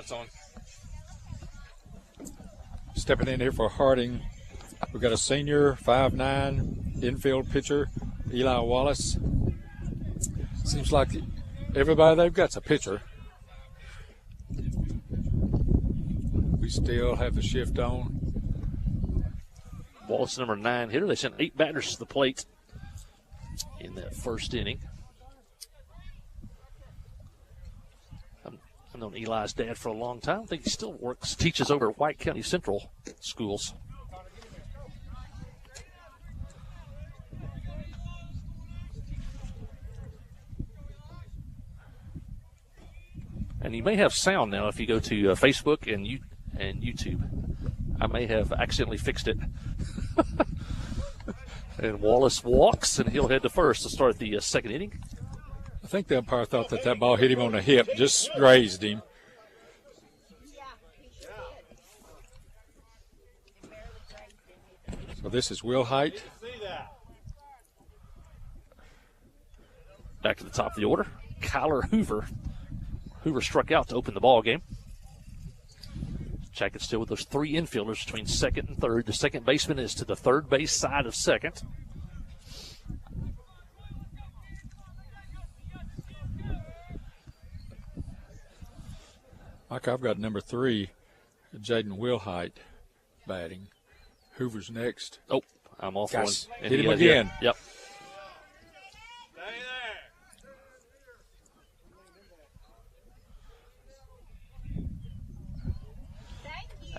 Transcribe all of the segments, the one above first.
Shots on. Stepping in here for Harding, we've got a senior, 5'9", infield pitcher, Eli Wallace. Seems like everybody they've got's a pitcher. We still have the shift on. Wallace, number 9 hitter. They sent 8 batters to the plate in that first inning. I've known Eli's dad for a long time. I think he still teaches over at White County Central schools. And you may have sound now if you go to Facebook and YouTube. I may have accidentally fixed it. And Wallace walks, and he'll head to first to start the second inning. I think the umpire thought that ball hit him on the hip, just grazed him. So this is Will Height. Back to the top of the order, Kyler Hoover. Hoover struck out to open the ball game. Jackets still with those 3 infielders between second and third. The second baseman is to the third base side of second. Mike, I've got number 3, Jaden Wilhite, batting. Hoover's next. Oh, I'm off one. Hit him again. Yep.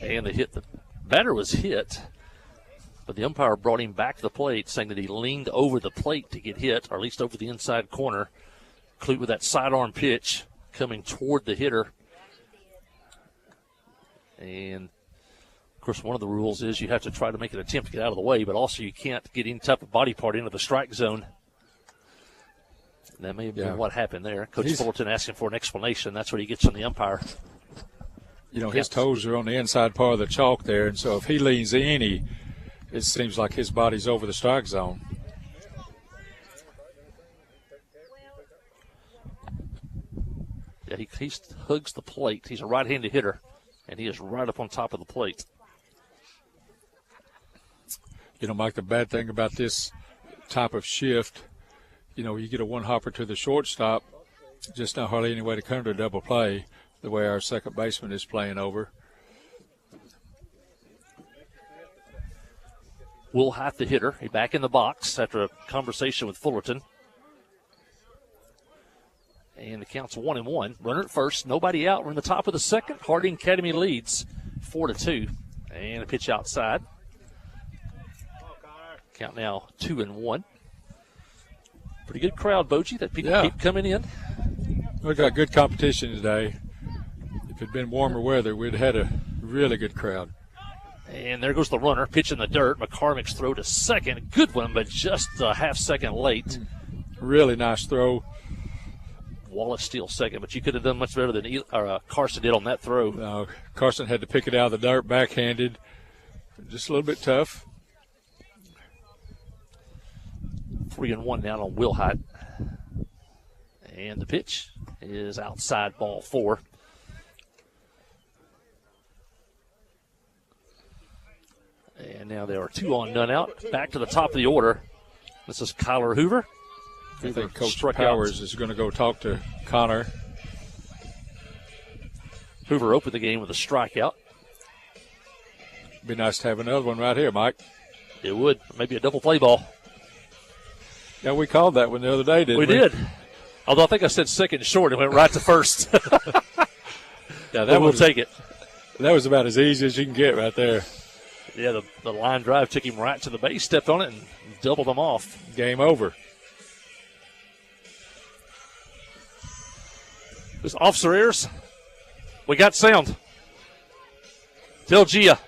And the batter was hit, but the umpire brought him back to the plate, saying that he leaned over the plate to get hit, or at least over the inside corner. Clute with that sidearm pitch coming toward the hitter. And, of course, one of the rules is you have to try to make an attempt to get out of the way, but also you can't get any type of body part into the strike zone. And that may have been what happened there. Coach Fullerton asking for an explanation. That's what he gets from the umpire. You know, his toes are on the inside part of the chalk there, and so if he leans in, it seems like his body's over the strike zone. Yeah, he hugs the plate. He's a right-handed hitter, and he is right up on top of the plate. You know, Mike, the bad thing about this type of shift, you know, you get a one-hopper to the shortstop, just not hardly any way to come to a double play, the way our second baseman is playing over. Will Height, the hitter, he's back in the box after a conversation with Fullerton. And the count's 1-1. Runner at first, nobody out. We're in the top of the second. Harding Academy leads 4-2. And a pitch outside. Count now 2-1. Pretty good crowd, Boji, that people keep coming in. We've got good competition today. If it had been warmer weather, we'd had a really good crowd. And there goes the runner, pitch in the dirt. McCormick's throw to second. Good one, but just a half second late. Really nice throw. Wallace steals second, but you could have done much better than Carson did on that throw. No, Carson had to pick it out of the dirt backhanded. Just a little bit tough. 3-1 down on Will Height. And the pitch is outside, ball 4. And now there are 2 on, none out. Back to the top of the order. This is Kyler Hoover. I think Coach Powers is going to go talk to Connor. Hoover opened the game with a strikeout. Be nice to have another one right here, Mike. It would. Maybe a double play ball. Yeah, we called that one the other day, didn't we? We did. Although I think I said second short and went right to first. Yeah, we'll take it. That was about as easy as you can get right there. Yeah, the line drive took him right to the base, stepped on it, and doubled him off. Game over. This officer ears. We got sound. Tell Gia.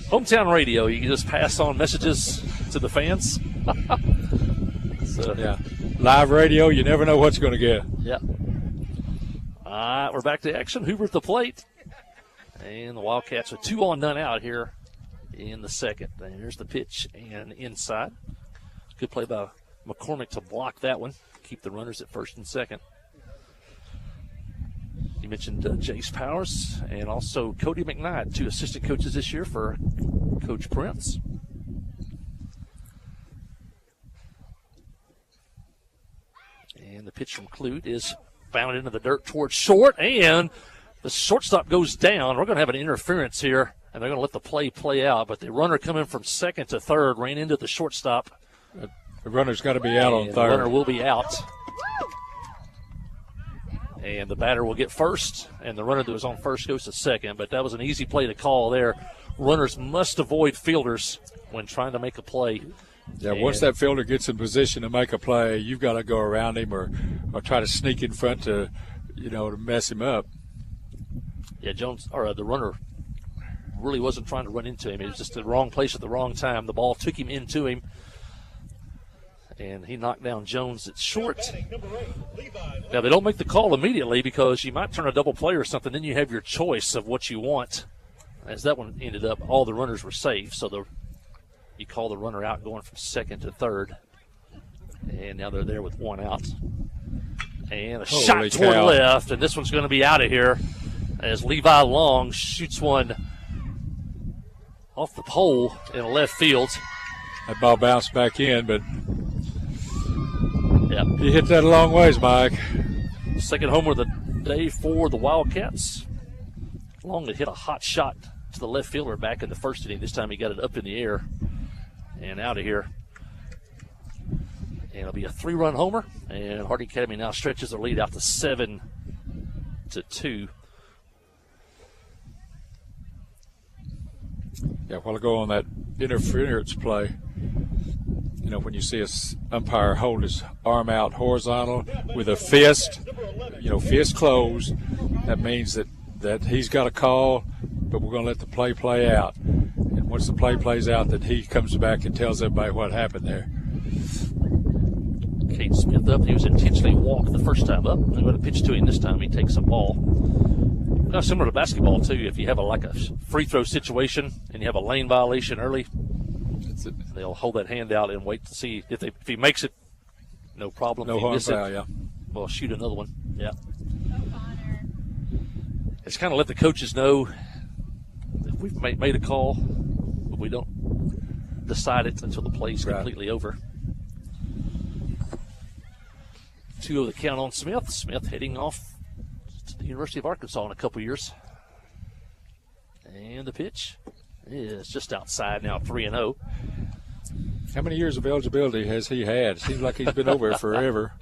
Hometown radio. You can just pass on messages to the fans. So, yeah. Live radio, you never know what's going to get. Yeah. All right, we're back to action. Hoover at the plate. And the Wildcats are 2 on, none out here in the second. And here's the pitch and inside. Good play by McCormick to block that one. Keep the runners at first and second. You mentioned Jace Powers and also Cody McKnight, 2 assistant coaches this year for Coach Prince. And the pitch from Clute is found into the dirt towards short, and the shortstop goes down. We're going to have an interference here, and they're going to let the play out. But the runner coming from second to third ran into the shortstop. The runner's got to be out on third. The runner will be out. And the batter will get first, and the runner that was on first goes to second. But that was an easy play to call there. Runners must avoid fielders when trying to make a play. Yeah, once that fielder gets in position to make a play, you've got to go around him or try to sneak in front to mess him up. Yeah, the runner really wasn't trying to run into him. It was just the wrong place at the wrong time. The ball took him into him, and he knocked down Jones at short. Now, they don't make the call immediately because you might turn a double play or something. Then you have your choice of what you want. As that one ended up, all the runners were safe, so you call the runner out going from second to third. And now they're there with one out. And a shot toward left, and this one's going to be out of here as Levi Long shoots one off the pole in left field. That ball bounced back in, but he hit that a long ways, Mike. Second homer of the day for the Wildcats. Long had hit a hot shot to the left fielder back in the first inning. This time he got it up in the air and out of here. And it'll be a 3-run homer, and Harding Academy now stretches their lead out to 7-2. Yeah, a while ago on that interference play, when you see an umpire hold his arm out horizontal with a fist, fist closed, that means that he's got a call, but we're going to let the play out. And once the play plays out, that he comes back and tells everybody what happened there. Cade Smith up. He was intentionally walked the first time up. They're going to pitch to him this time. He takes a ball. Now, similar to basketball, too, if you have a free throw situation and you have a lane violation early, they'll hold that hand out and wait to see if he makes it, no problem. No harm foul, yeah. Well, shoot another one. Yeah. It's kind of let the coaches know if we've made a call, but we don't decide it until the play's completely over. 2-0 the count on Smith. Smith heading off to the University of Arkansas in a couple years. And the pitch is just outside now, 3-0. How many years of eligibility has he had? It seems like he's been over there forever.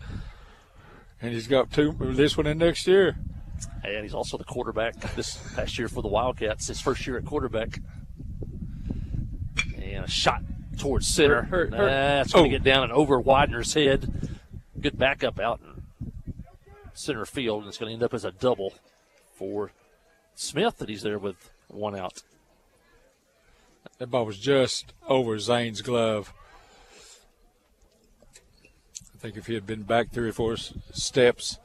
And he's got this one in next year. And he's also the quarterback this past year for the Wildcats, his first year at quarterback. And a shot towards center. That's going to get down and over Widener's head. Good backup out in center field, and it's going to end up as a double for Smith, that he's there with one out. That ball was just over Zane's glove. I think if he had been back 3 or 4 steps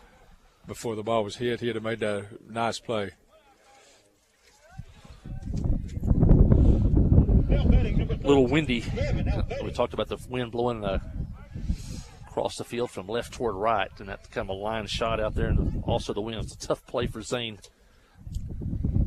before the ball was hit, he'd have made a nice play. A little windy. We talked about the wind blowing across the field from left toward right, and that's kind of a line shot out there, and also the wind. It's a tough play for Zane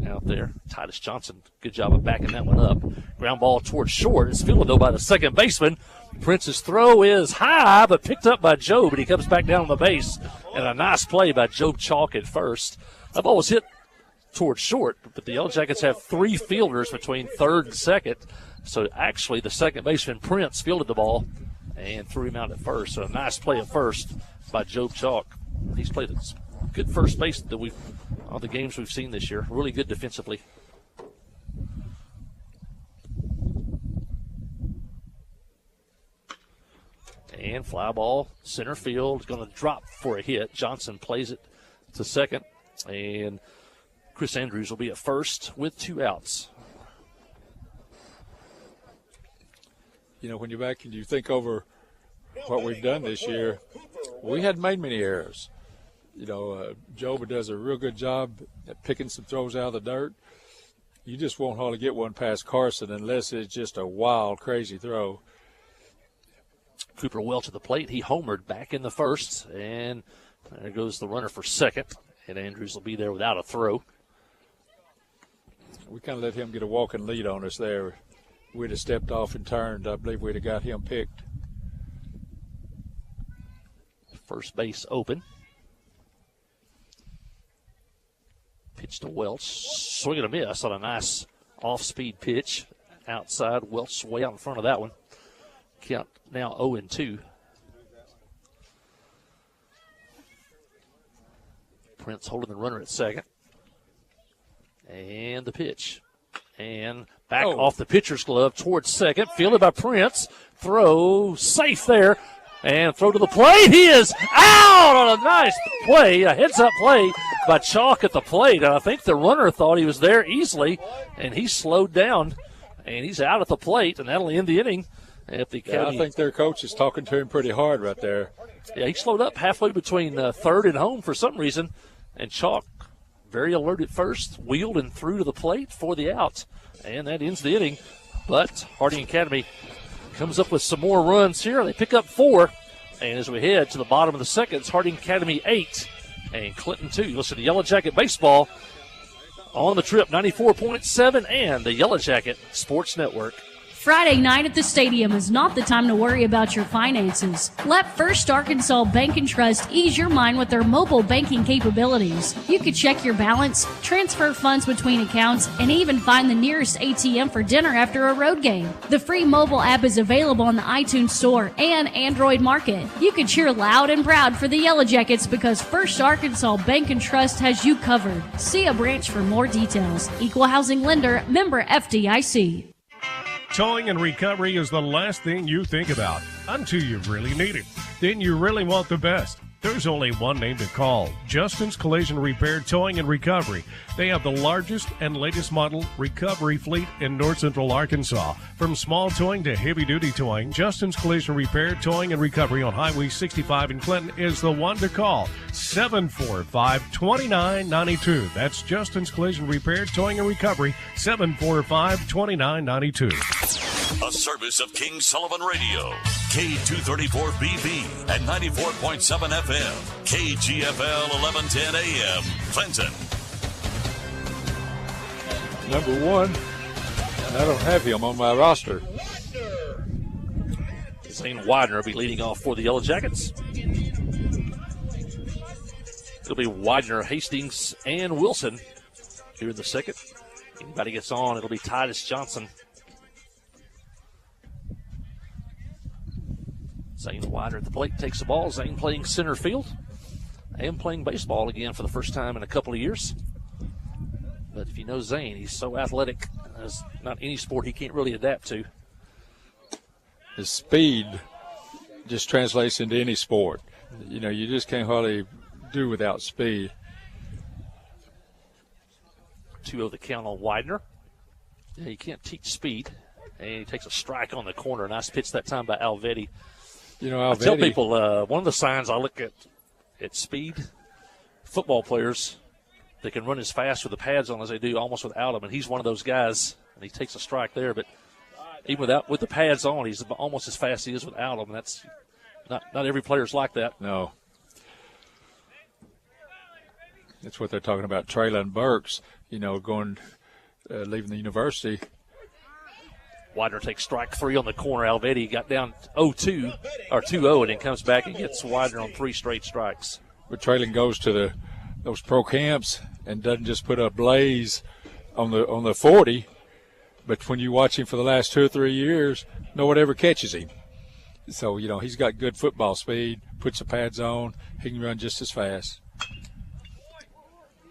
out there. Titus Johnson, good job of backing that one up. Ground ball towards short. It's fielded, though, by the second baseman. Prince's throw is high, but picked up by Joe, but he comes back down on the base. And a nice play by Joe Chalk at first. That ball was hit towards short, but the Yellow Jackets have 3 fielders between third and second. So actually the second baseman, Prince, fielded the ball and threw him out at first. So a nice play at first by Joe Chalk. He's played a good first base that all the games we've seen this year. Really good defensively. And fly ball, center field, is going to drop for a hit. Johnson plays it to second, and Chris Andrews will be at first with 2 outs. When you're back and you think over what we've done this year, we hadn't made many errors. Joba does a real good job at picking some throws out of the dirt. You just won't hardly get one past Carson unless it's just a wild, crazy throw. Cooper well to the plate. He homered back in the first, and there goes the runner for second. And Andrews will be there without a throw. We kind of let him get a walking lead on us there. We'd have stepped off and turned. I believe we'd have got him picked. First base open. Pitch to Welch. Swing and a miss on a nice off-speed pitch. Outside, Welch way out in front of that one. Count now 0-2. Prince holding the runner at second. And the pitch. And back off the pitcher's glove towards second. Fielded by Prince. Throw safe there. And throw to the plate. He is out on a nice play, a heads-up play by Chalk at the plate. And I think the runner thought he was there easily, and he slowed down, and he's out at the plate, and that'll end the inning. At the I think their coach is talking to him pretty hard right there. Yeah, he slowed up halfway between third and home for some reason, and Chalk, very alert at first, wheeled and threw to the plate for the out, and that ends the inning. But Harding Academy comes up with some more runs here. They pick up 4. And as we head to the bottom of the second, it's Harding Academy 8 and Clinton 2. You listen to Yellow Jacket Baseball on the Trip 94.7 and the Yellow Jacket Sports Network. Friday night at the stadium is not the time to worry about your finances. Let First Arkansas Bank and Trust ease your mind with their mobile banking capabilities. You can check your balance, transfer funds between accounts, and even find the nearest ATM for dinner after a road game. The free mobile app is available on the iTunes Store and Android Market. You can cheer loud and proud for the Yellow Jackets because First Arkansas Bank and Trust has you covered. See a branch for more details. Equal housing lender, member FDIC. Towing and recovery is the last thing you think about until you really need it. Then you really want the best. There's only one name to call, Justin's Collision Repair Towing and Recovery. They have the largest and latest model recovery fleet in North Central Arkansas. From small towing to heavy-duty towing, Justin's Collision Repair Towing and Recovery on Highway 65 in Clinton is the one to call, 745-2992. That's Justin's Collision Repair Towing and Recovery, 745-2992. A service of King Sullivan Radio, K234BB and 94.7 FM, KGFL 1110 AM, Clinton. Number 1, I don't have him on my roster. Zane Widener will be leading off for the Yellow Jackets. It'll be Widener, Hastings, and Wilson here in the second. Anybody gets on, it'll be Titus Johnson. Zane Widener at the plate takes the ball. Zane playing center field and playing baseball again for the first time in a couple of years. But if you know Zane, he's so athletic. There's not any sport he can't really adapt to. His speed just translates into any sport. You know, you just can't hardly do without speed. 2-0 the count on Widener. Yeah, you can't teach speed. And he takes a strike on the corner. Nice pitch that time by Alvetti. You know, I tell people, one of the signs I look at speed, football players, they can run as fast with the pads on as they do almost without them, and he's one of those guys, and he takes a strike there. But even with the pads on, he's almost as fast as he is without them, and that's not every player's like that. No. That's what they're talking about. Traylon Burks, you know, leaving the university. Widener takes strike 3 on the corner. Alvetti got down 0-2 or 2-0 and then comes back and gets Widener on 3 straight strikes. But Traylon goes to those pro camps and doesn't just put a blaze on the 40, but when you watch him for the last 2 or 3 years, no one ever catches him. So, you know, he's got good football speed, puts the pads on, he can run just as fast.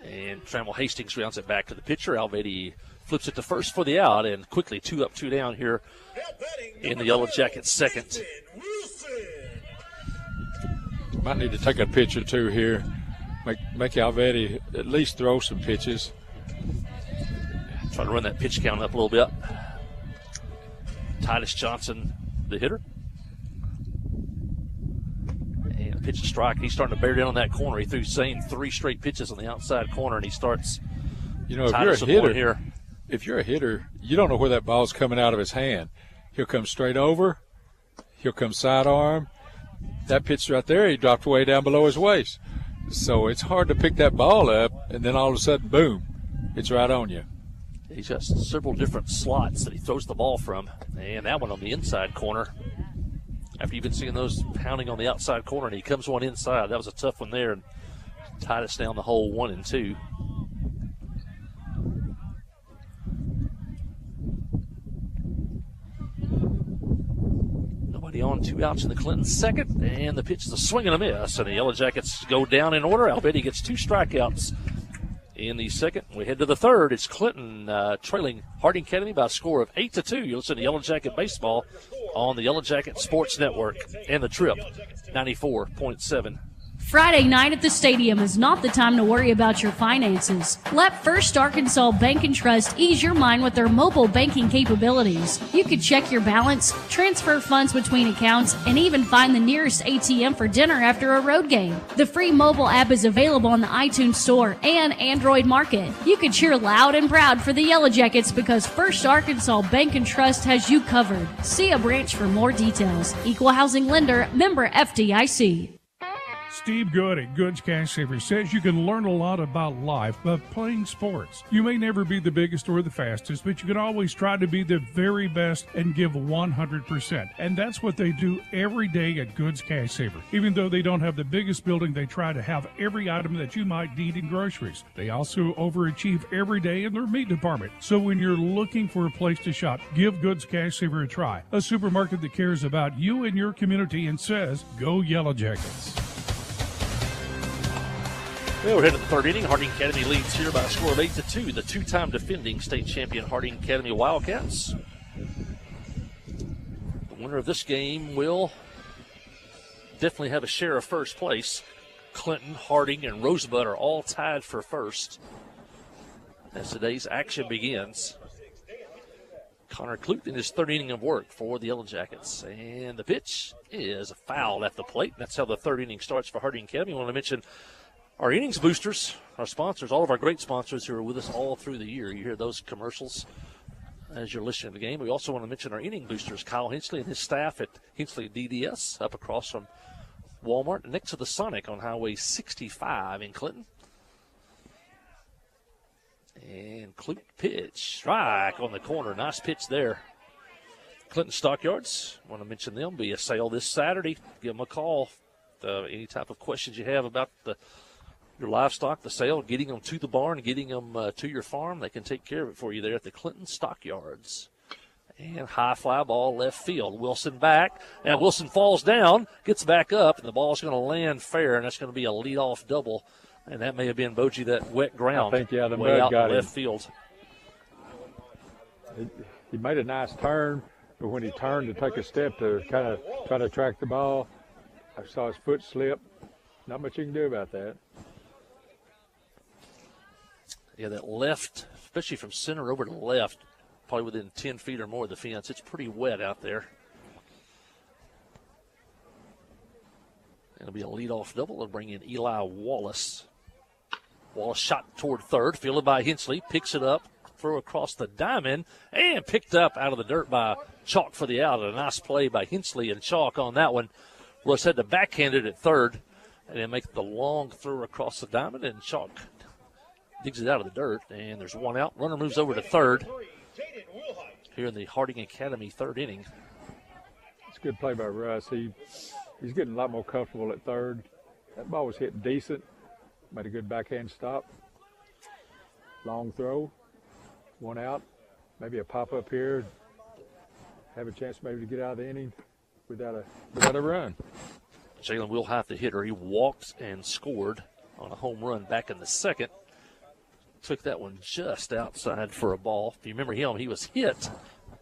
And Trammell Hastings rounds it back to the pitcher. Alvetti flips it to first for the out, and quickly 2 up, 2 down here in the Yellow Jackets' second. Might need to take a pitch or two here. Make Alvetti at least throw some pitches. Trying to run that pitch count up a little bit. Titus Johnson, the hitter. And pitch and strike. He's starting to bear down on that corner. He threw Zane 3 straight pitches on the outside corner, and he starts. You know, if you're a hitter, you don't know where that ball's coming out of his hand. He'll come straight over. He'll come sidearm. That pitch right there, he dropped way down below his waist. So it's hard to pick that ball up, and then all of a sudden, boom, it's right on you. He's got several different slots that he throws the ball from. And that one on the inside corner. After you've been seeing those pounding on the outside corner, and he comes one inside. That was a tough one there, and tied us down the hole 1 and 2. Nobody on, 2 outs in the Clinton second, and the pitch is a swing and a miss, and the Yellow Jackets go down in order. Albetti gets 2 strikeouts in the second. We head to the third. It's Clinton trailing Harding Academy by a score of 8-2. You listen to Yellow Jacket Baseball on the Yellow Jacket Sports Network and the Trip 94.7. Friday night at the stadium is not the time to worry about your finances. Let First Arkansas Bank and Trust ease your mind with their mobile banking capabilities. You can check your balance, transfer funds between accounts, and even find the nearest ATM for dinner after a road game. The free mobile app is available on the iTunes Store and Android Market. You can cheer loud and proud for the Yellow Jackets because First Arkansas Bank and Trust has you covered. See a branch for more details. Equal housing lender, member FDIC. Steve Good at Goods Cash Saver says you can learn a lot about life by playing sports. You may never be the biggest or the fastest, but you can always try to be the very best and give 100%. And that's what they do every day at Goods Cash Saver. Even though they don't have the biggest building, they try to have every item that you might need in groceries. They also overachieve every day in their meat department. So when you're looking for a place to shop, give Goods Cash Saver a try. A supermarket that cares about you and your community and says, go Yellow Jackets. Well, we're heading to the third inning. Harding Academy leads here by a score of 8-2. The 2-time defending state champion Harding Academy Wildcats. The winner of this game will definitely have a share of first place. Clinton, Harding, and Rosebud are all tied for first as today's action begins. Connor Clute in his third inning of work for the Yellow Jackets. And the pitch is fouled at the plate. That's how the third inning starts for Harding Academy. I want to mention our innings boosters, our sponsors, all of our great sponsors who are with us all through the year. You hear those commercials as you're listening to the game. We also want to mention our inning boosters, Kyle Hinchley and his staff at Hinchley DDS up across from Walmart next to the Sonic on Highway 65 in Clinton. And Clute pitch, strike on the corner. Nice pitch there. Clinton Stockyards, want to mention them, be a sale this Saturday. Give them a call. Any type of questions you have about your livestock, the sale, getting them to the barn, getting them to your farm, they can take care of it for you there at the Clinton Stockyards. And high fly ball left field. Wilson back. Now Wilson falls down, gets back up, and the ball's going to land fair, and that's going to be a leadoff double. And that may have been Boji, that wet ground. I think, yeah, the way mud out got left him. field. He made a nice turn, but when he turned to take a step to kind of try to track the ball, I saw his foot slip. Not much you can do about that. Yeah, that left, especially from center over to left, probably within 10 feet or more of the fence. It's pretty wet out there. It'll be a leadoff double. They'll bring in Eli Wallace. Wallace shot toward third, fielded by Hinchley, picks it up, throw across the diamond, and picked up out of the dirt by Chalk for the out. A nice play by Hinchley and Chalk on that one. Russ had to backhand it at third and then make the long throw across the diamond, and Chalk digs it out of the dirt, and there's one out. Runner moves over to third here in the Harding Academy third inning. It's a good play by Russ. He's getting a lot more comfortable at third. That ball was hit decent. Made a good backhand stop. Long throw. One out. Maybe a pop-up here. Have a chance maybe to get out of the inning without a run. Jalen Wilhite, the hitter, he walked and scored on a home run back in the second. Took that one just outside for a ball. If you remember him, he was hit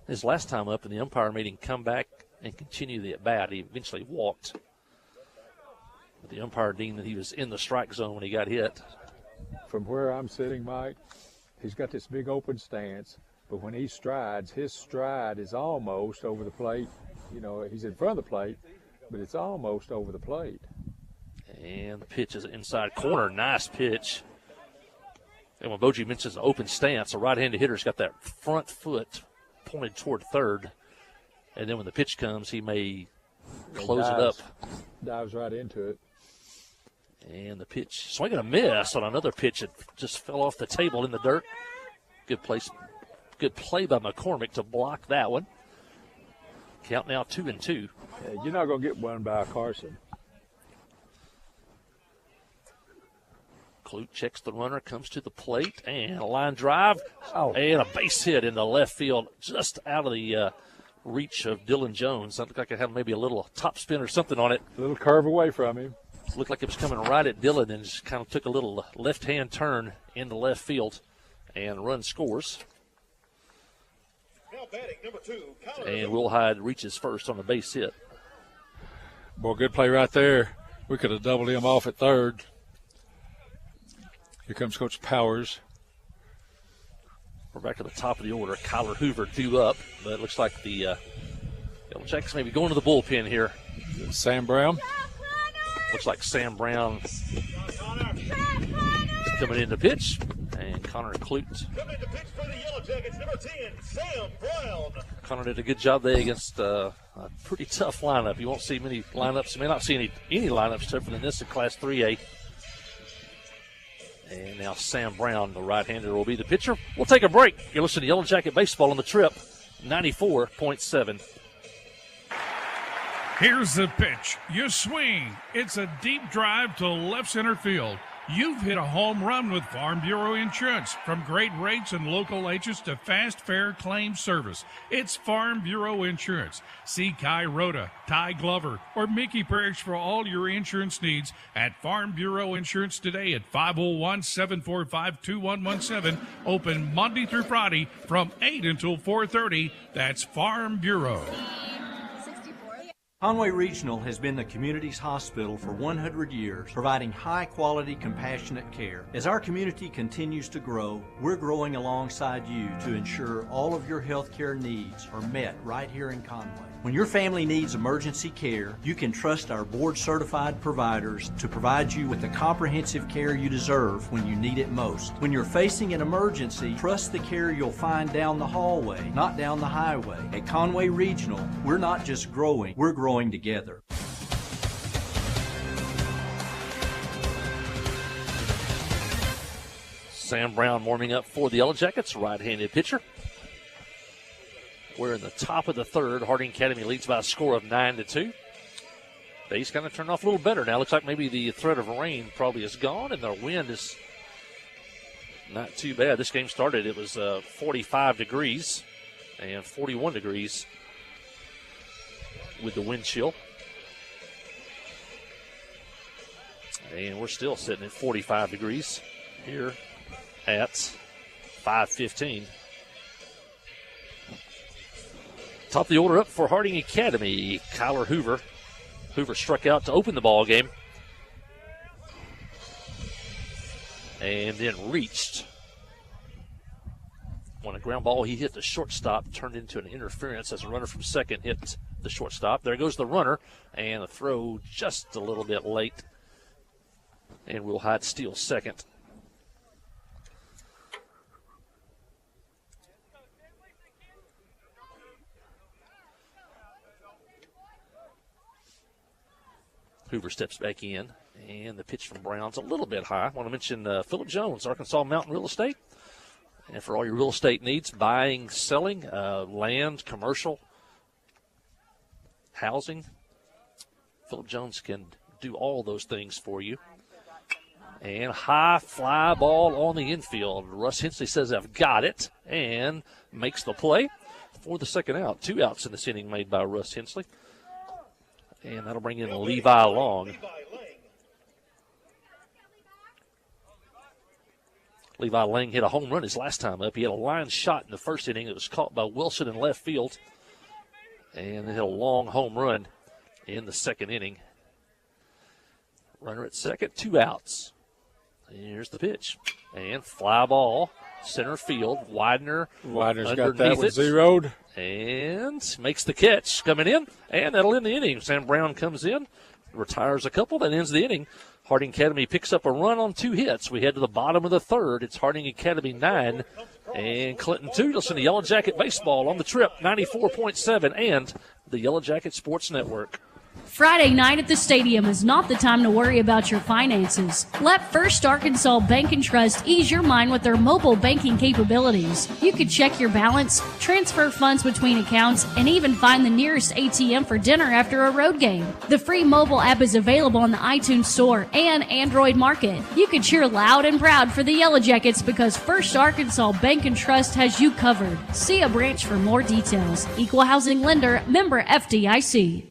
his last time up, and the umpire made him come back and continue the at-bat. He eventually walked. But the umpire deemed that he was in the strike zone when he got hit. From where I'm sitting, Mike, he's got this big open stance, but when he strides, his stride is almost over the plate. You know, he's in front of the plate, but it's almost over the plate. And the pitch is inside corner. Nice pitch. And when Boji mentions an open stance, a right-handed hitter's got that front foot pointed toward third. And then when the pitch comes, he may close it up. Dives right into it. And the pitch, swing and a miss on another pitch that just fell off the table in the dirt. Good play by McCormick to block that one. Count now 2-2. Yeah, you're not going to get one by Carson. Clute checks the runner, comes to the plate, and a line drive. Oh. And a base hit in the left field, just out of the reach of Dylan Jones. That looked like it had maybe a little top spin or something on it. A little curve away from him. Looked like it was coming right at Dylan and just kind of took a little left-hand turn into left field, and run scores. Now batting number 2, And Will Hyde reaches first on the base hit. Boy, good play right there. We could have doubled him off at third. Here comes Coach Powers. We're back to the top of the order. Kyler Hoover due up, but it looks like the Yellow Jackets may be going to the bullpen here. Sam Brown. Looks like Sam Brown is coming in to pitch, and Connor Clute. Coming to pitch for the Yellow Jackets, number 10, Sam Brown. Connor did a good job there against a pretty tough lineup. You won't see many lineups. You may not see any lineups tougher than this in Class 3A. And now Sam Brown, the right-hander, will be the pitcher. We'll take a break. You're listening to Yellow Jacket Baseball on the Trip, 94.7. Here's the pitch. You swing. It's a deep drive to left center field. You've hit a home run with Farm Bureau Insurance. From great rates and local agents to fast, fair claim service, it's Farm Bureau Insurance. See Kai Rhoda, Ty Glover, or Mickey Parrish for all your insurance needs at Farm Bureau Insurance today at 501-745-2117. Open Monday through Friday from 8 until 4:30. That's Farm Bureau. Conway Regional has been the community's hospital for 100 years, providing high-quality, compassionate care. As our community continues to grow, we're growing alongside you to ensure all of your health care needs are met right here in Conway. When your family needs emergency care, you can trust our board-certified providers to provide you with the comprehensive care you deserve when you need it most. When you're facing an emergency, trust the care you'll find down the hallway, not down the highway. At Conway Regional, we're not just growing, we're growing together. Sam Brown warming up for the Yellow Jackets, right-handed pitcher. We're in the top of the third. Harding Academy leads by a score of 9-2. Base kind of turned off a little better now. Looks like maybe the threat of rain probably is gone, and the wind is not too bad. This game started, it was 45 degrees and 41 degrees with the wind chill. And we're still sitting at 45 degrees here at 5:15. Top of the order up for Harding Academy, Kyler Hoover. Hoover struck out to open the ball game and then reached. On a ground ball, he hit the shortstop, turned into an interference as a runner from second hit the shortstop. There goes the runner, and the throw just a little bit late. And Will Hyde steals second. Hoover steps back in, and the pitch from Brown's a little bit high. I want to mention Phillip Jones, Arkansas Mountain Real Estate. And for all your real estate needs, buying, selling, land, commercial, housing, Phillip Jones can do all those things for you. And high fly ball on the infield. Russ Hensley says, I've got it, and makes the play for the second out. 2 outs in this inning made by Russ Hensley. And that'll bring in Levi Long. Levi Lang hit a home run his last time up. He had a line shot in the first inning. It was caught by Wilson in left field. And hit a long home run in the second inning. Runner at second, 2 outs. Here's the pitch. And fly ball, center field. Widener's got that one zeroed. And makes the catch coming in. And that'll end the inning. Sam Brown comes in, retires a couple, that ends the inning. Harding Academy picks up a run on 2 hits. We head to the bottom of the third. It's Harding Academy 9 and Clinton 2. Listen to Yellow Jacket Baseball on the Trip, 94.7 and the Yellow Jacket Sports Network. Friday night at the stadium is not the time to worry about your finances. Let First Arkansas Bank and Trust ease your mind with their mobile banking capabilities. You can check your balance, transfer funds between accounts, and even find the nearest ATM for dinner after a road game. The free mobile app is available on the iTunes Store and Android Market. You can cheer loud and proud for the Yellow Jackets because First Arkansas Bank and Trust has you covered. See a branch for more details. Equal housing lender, member FDIC.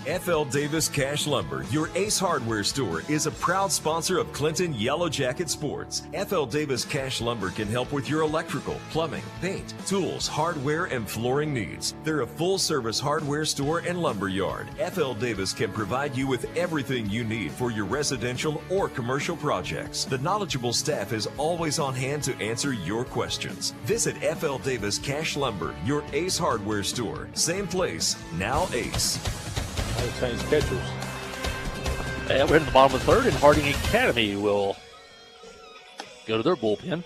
FL Davis Cash Lumber, your Ace Hardware store, is a proud sponsor of Clinton Yellow Jacket Sports. FL Davis Cash Lumber can help with your electrical, plumbing, paint, tools, hardware, and flooring needs. They're a full-service hardware store and lumber yard. FL Davis can provide you with everything you need for your residential or commercial projects. The knowledgeable staff is always on hand to answer your questions. Visit FL Davis Cash Lumber, your Ace Hardware store. Same place, now Ace. Change catchers. And we're in the bottom of the third, and Harding Academy will go to their bullpen.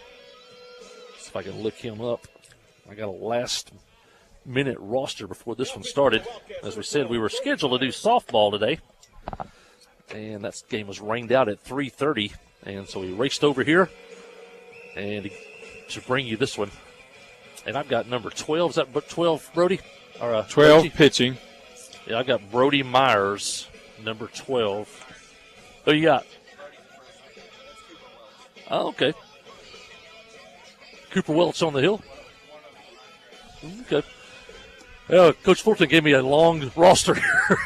See if I can look him up. I got a last-minute roster before this one started. As we said, we were scheduled to do softball today, and that game was rained out at 3:30, and so we raced over here and to bring you this one. And I've got number 12. Is that 12, Brody? Or 12 Brody? pitching. Yeah, I got Brody Myers, number 12. Who you got? Oh, okay. Cooper Welch on the hill. Okay. Yeah, Coach Fulton gave me a long roster here.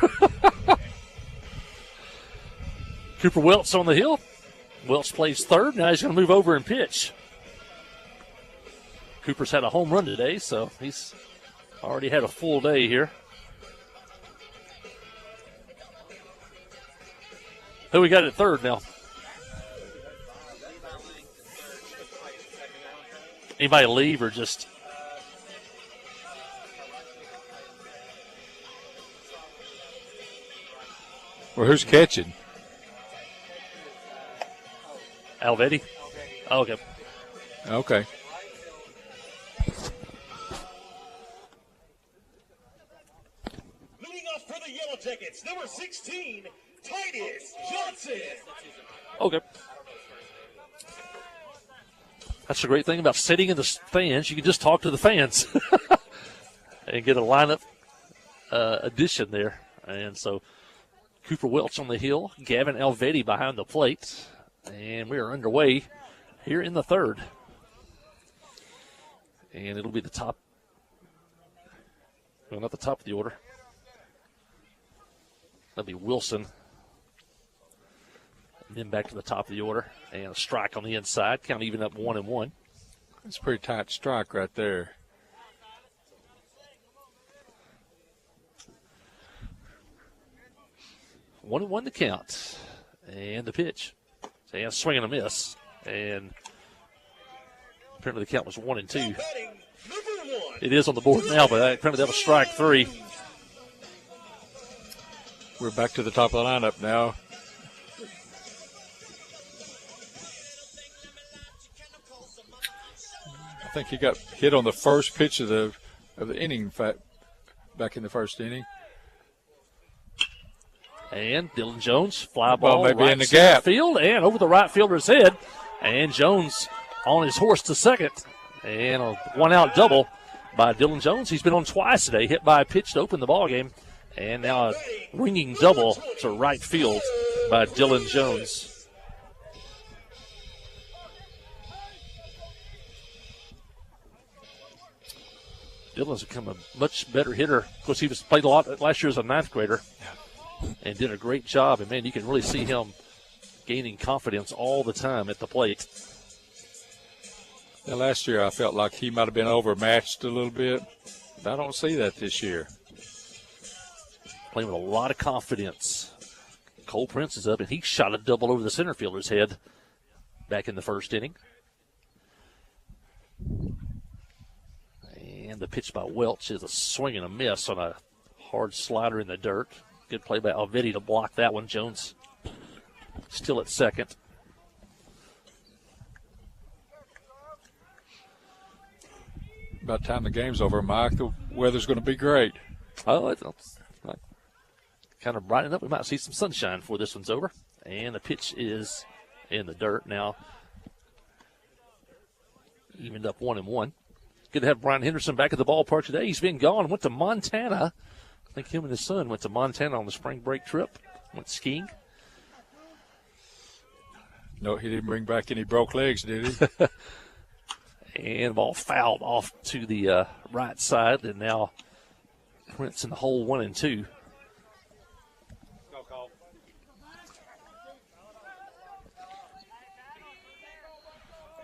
Cooper Welch on the hill. Welch plays third. Now he's going to move over and pitch. Cooper's had a home run today, so he's already had a full day here. Who we got at third now? Anybody leave or just? Well, who's catching? Alvetti? Oh, okay. Okay. Leading off for the Yellow Jackets, number 16, Titus Johnson. Okay. That's the great thing about sitting in the stands. You can just talk to the fans and get a lineup addition there. And so Cooper Welch on the hill, Gavin Alvetti behind the plate. And we are underway here in the third. And it'll be the top. Well, not the top of the order. That'll be Wilson. And then back to the top of the order. And a strike on the inside. Count even up 1-1. That's a pretty tight strike right there. One and one to count. And the pitch. And swing and a miss. And apparently the count was 1-2. It is on the board now, but apparently that was strike three. We're back to the top of the lineup now. I think he got hit on the first pitch of the inning back in the first inning. And Dylan Jones, fly ball maybe right in the center gap. field and over the right fielder's head. And Jones on his horse to second. And a one-out double by Dylan Jones. He's been on twice today, hit by a pitch to open the ball game. And now a ringing double to right field by Dylan Jones. Dylan's become a much better hitter. Of course, he was played a lot last year as a ninth grader and did a great job. And, man, you can really see him gaining confidence all the time at the plate. Yeah, last year I felt like he might have been overmatched a little bit, but I don't see that this year. Playing with a lot of confidence. Cole Prince is up, and he shot a double over the center fielder's head back in the first inning. And the pitch by Welch is a swing and a miss on a hard slider in the dirt. Good play by Alvetti to block that one. Jones still at second. By the time the game's over, Mike, the weather's going to be great. Oh, kind of brightening up. We might see some sunshine before this one's over. And the pitch is in the dirt now. Evened up 1-1. Good to have Brian Henderson back at the ballpark today. He's been gone. Went to Montana. I think him and his son went to Montana on the spring break trip. Went skiing. No, he didn't bring back any broke legs, did he? And ball fouled off to the right side. And now Prince in the hole 1 and 2.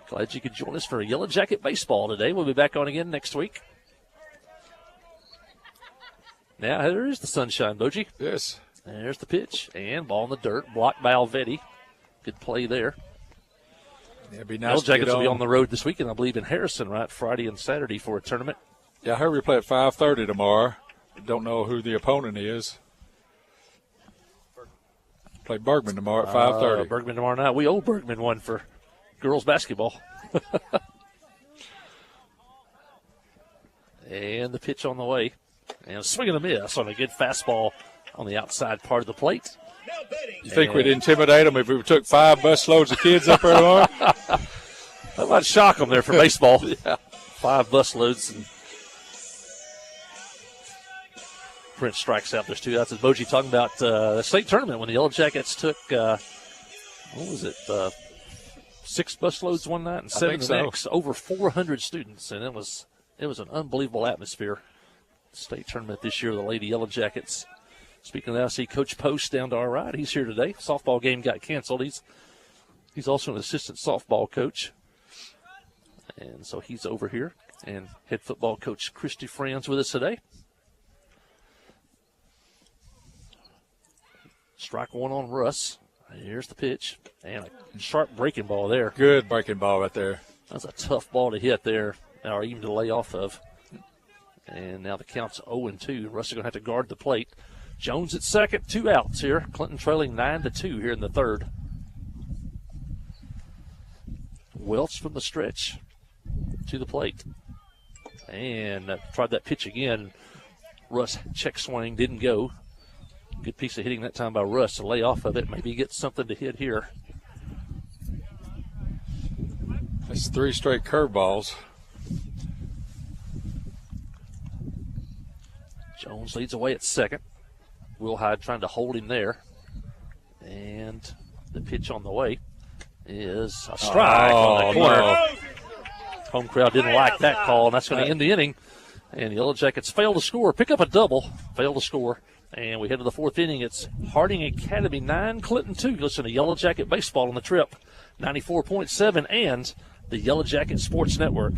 Glad you could join us for Yellow Jacket baseball today. We'll be back on again next week. Now, there is the sunshine, Boji. Yes. There's the pitch. And ball in the dirt. Blocked by Alvetti. Good play there. Yeah, it'd be nice Yellow to Jackets get will be on the road this weekend, I believe, in Harrison, right? Friday and Saturday for a tournament. Yeah, I heard we play at 5:30 tomorrow. Don't know who the opponent is. Play Bergman tomorrow at 5:30. Bergman tomorrow night. We owe Bergman one for girls basketball. And the pitch on the way. And a swing and a miss on a good fastball on the outside part of the plate. You think we'd intimidate them if we took 5 bus loads of kids up there tomorrow? That might shock them there for baseball. Yeah. 5 bus loads. And Prince strikes out. There's 2 outs. As Boji talking about the state tournament when the Yellow Jackets took, 6 bus loads one night and 7 the next. Over 400 students, and it was an unbelievable atmosphere. State tournament this year, the Lady Yellow Jackets. Speaking of that, I see Coach Post down to our right. He's here today. Softball game got canceled. He's also an assistant softball coach. And so he's over here. And head football coach Christy Franz with us today. Strike 1 on Russ. Here's the pitch. And a sharp breaking ball there. Good breaking ball right there. That's a tough ball to hit there, or even to lay off of. And now the count's 0-2. Russ is going to have to guard the plate. Jones at second, 2 outs here. Clinton trailing 9-2 here in the third. Welch from the stretch to the plate. And tried that pitch again. Russ check swing, didn't go. Good piece of hitting that time by Russ to lay off of it. Maybe get something to hit here. That's 3 straight curveballs. Jones leads away at second. Wilhide trying to hold him there. And the pitch on the way is a strike on the corner. No. Home crowd didn't like that call, and that's going to end the inning. And the Yellow Jackets fail to score. Pick up a double. Fail to score. And we head to the 4th inning. It's Harding Academy 9, Clinton 2. Listen to Yellow Jacket Baseball on the Trip. 94.7 and the Yellow Jacket Sports Network.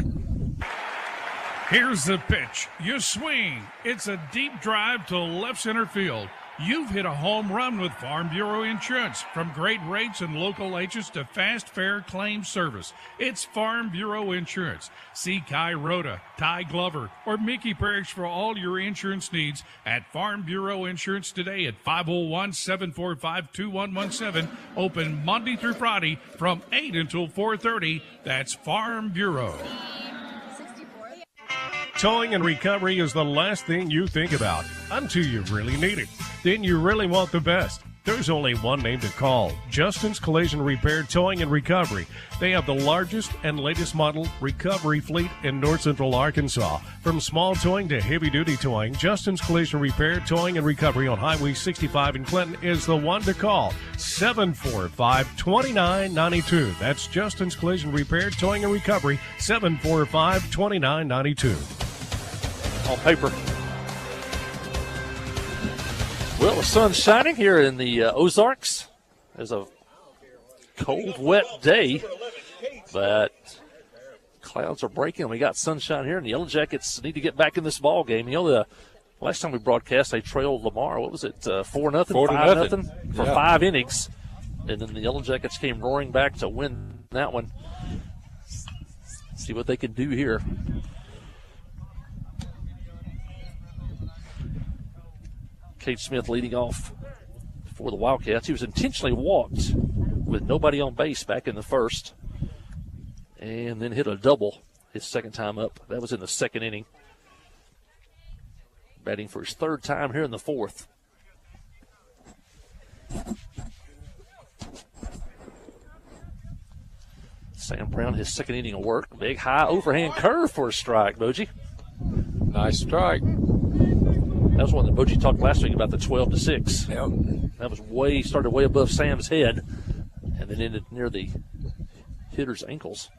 Here's the pitch. You swing. It's a deep drive to left center field. You've hit a home run with Farm Bureau Insurance. From great rates and local agents to fast, fair claim service, it's Farm Bureau Insurance. See Kai Rhoda, Ty Glover, or Mickey Parrish for all your insurance needs at Farm Bureau Insurance today at 501-745-2117. Open Monday through Friday from 8 until 4:30. That's Farm Bureau. Towing and recovery is the last thing you think about until you really need it. Then you really want the best. There's only one name to call: Justin's Collision Repair Towing and Recovery. They have the largest and latest model recovery fleet in north central Arkansas. From small towing to heavy duty towing, Justin's Collision Repair Towing and Recovery on Highway 65 in Clinton is the one to call. 745-2992. That's Justin's Collision Repair Towing and Recovery. 745-2992. On paper. Well, the sun's shining here in the Ozarks. There's a cold, wet day, but clouds are breaking. We got sunshine here, and the Yellow Jackets need to get back in this ball game. You know, the last time we broadcast, they trailed Lamar. What was it, 4-0, 5-0 for 5 innings, and then the Yellow Jackets came roaring back to win that one. See what they can do here. Cade Smith leading off for the Wildcats. He was intentionally walked with nobody on base back in the first, and then hit a double his second time up. That was in the 2nd inning. Batting for his 3rd time here in the 4th. Sam Brown, his second inning of work. Big high overhand curve for a strike, Boji. Nice strike. That was one that Boji talked last week about the 12-6. Yep. That was started way above Sam's head and then ended near the hitter's ankles.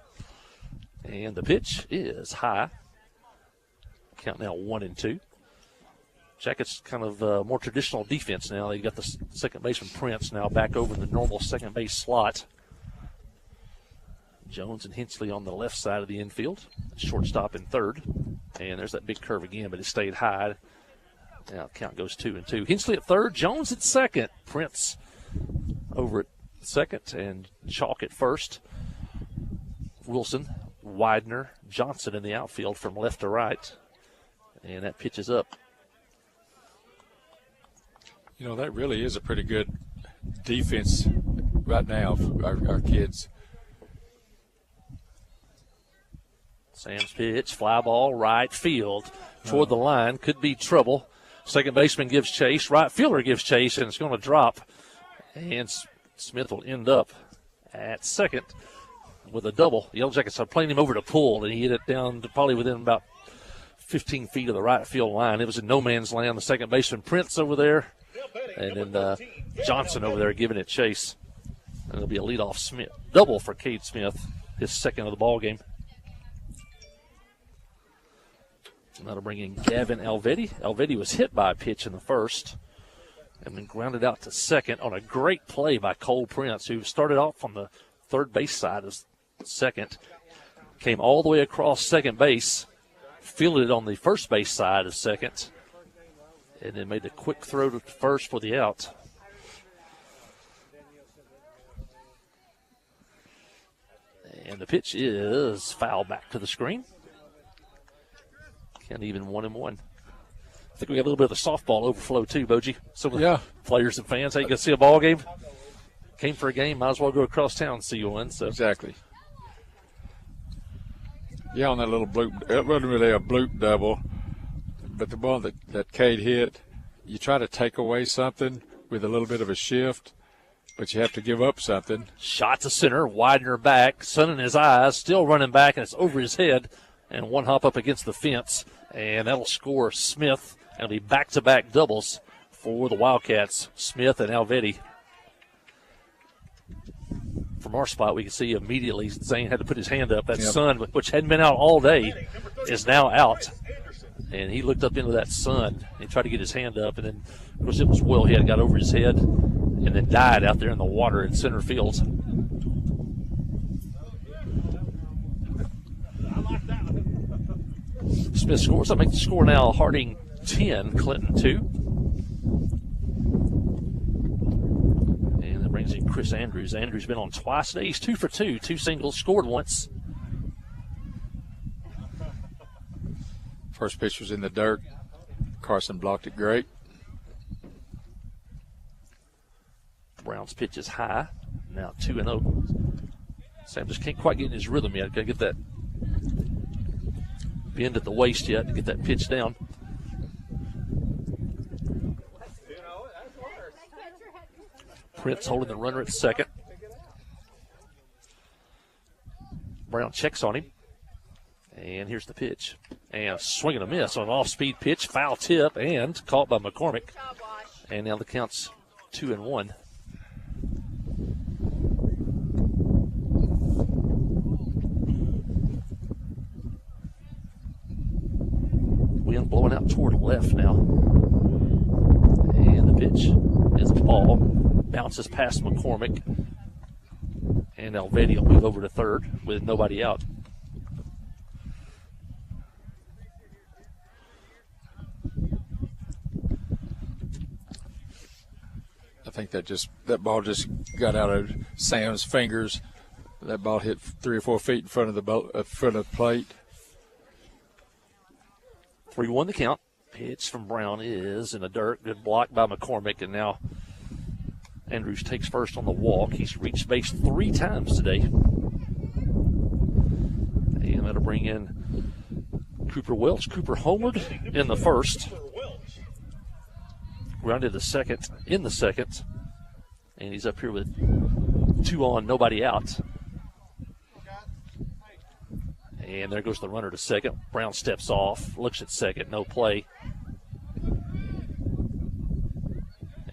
And the pitch is high. Count now 1-2. Jackets kind of more traditional defense now. They got the second baseman Prince now back over in the normal second base slot. Jones and Hensley on the left side of the infield. Shortstop in third. And there's that big curve again, but it stayed high. Now count goes 2-2. Hensley at third, Jones at second. Prince over at second and Chalk at first. Wilson, Widener, Johnson in the outfield from left to right. And that pitch is up. You know, that really is a pretty good defense right now for our kids. Sam's pitch, fly ball, right field toward the line. Could be trouble. Second baseman gives chase. Right fielder gives chase, and it's going to drop. And Smith will end up at second with a double. The Yellow Jackets are playing him over to pull, and he hit it down to probably within about 15 feet of the right field line. It was in no man's land. The second baseman, Prince, over there. And then Johnson over there giving it chase. And it'll be a leadoff Smith double for Cade Smith, his second of the ball game. And that'll bring in Gavin Alvetti. Alvetti was hit by a pitch in the first and then grounded out to second on a great play by Cole Prince, who started off on the third base side of second, came all the way across second base, fielded it on the first base side of second, and then made the quick throw to first for the out. And the pitch is foul back to the screen. Can't even 1-1. I think we got a little bit of the softball overflow too, Boji. Some of the players and fans, hey, you can see a ball game. Came for a game, might as well go across town and see one. So exactly. Yeah, on that little bloop, it wasn't really a bloop double, but the ball that Cade hit, you try to take away something with a little bit of a shift, but you have to give up something. Shot to center, Widener back, sun in his eyes, still running back, and it's over his head, and one hop up against the fence, and that'll score Smith. It'll be back-to-back doubles for the Wildcats, Smith and Alvetti. From our spot, we can see immediately Zane had to put his hand up. That sun, which hadn't been out all day, is now out. And he looked up into that sun and tried to get his hand up. And then, of course, it was Will. He had got over his head and then died out there in the water in center field. Smith scores. That makes the score now Harding 10, Clinton 2. And that brings in Chris Andrews. Andrews been on twice today. He's 2 for 2. 2 singles, scored once. First pitch was in the dirt. Carson blocked it great. Brown's pitch is high. Now 2-0. Sam just can't quite get in his rhythm yet. Got to get that bend at the waist yet to get that pitch down. Prince holding the runner at second. Brown checks on him. And here's the pitch. And a swing and a miss on an off-speed pitch. Foul tip and caught by McCormick. And now the count's 2-1. Wind blowing out toward the left now. And the pitch is a ball. Bounces past McCormick. And Alvetti will move over to third with nobody out. I think that ball just got out of Sam's fingers. That ball hit 3 or 4 feet in front of the plate. 3-1 the count. Pitch from Brown is in the dirt. Good block by McCormick, and now Andrews takes first on the walk. He's reached base 3 times today. And that'll bring in Cooper Welch. Cooper homered in the first. Grounded the second in the second. And he's up here with 2 on, nobody out. And there goes the runner to second. Brown steps off, looks at second, no play.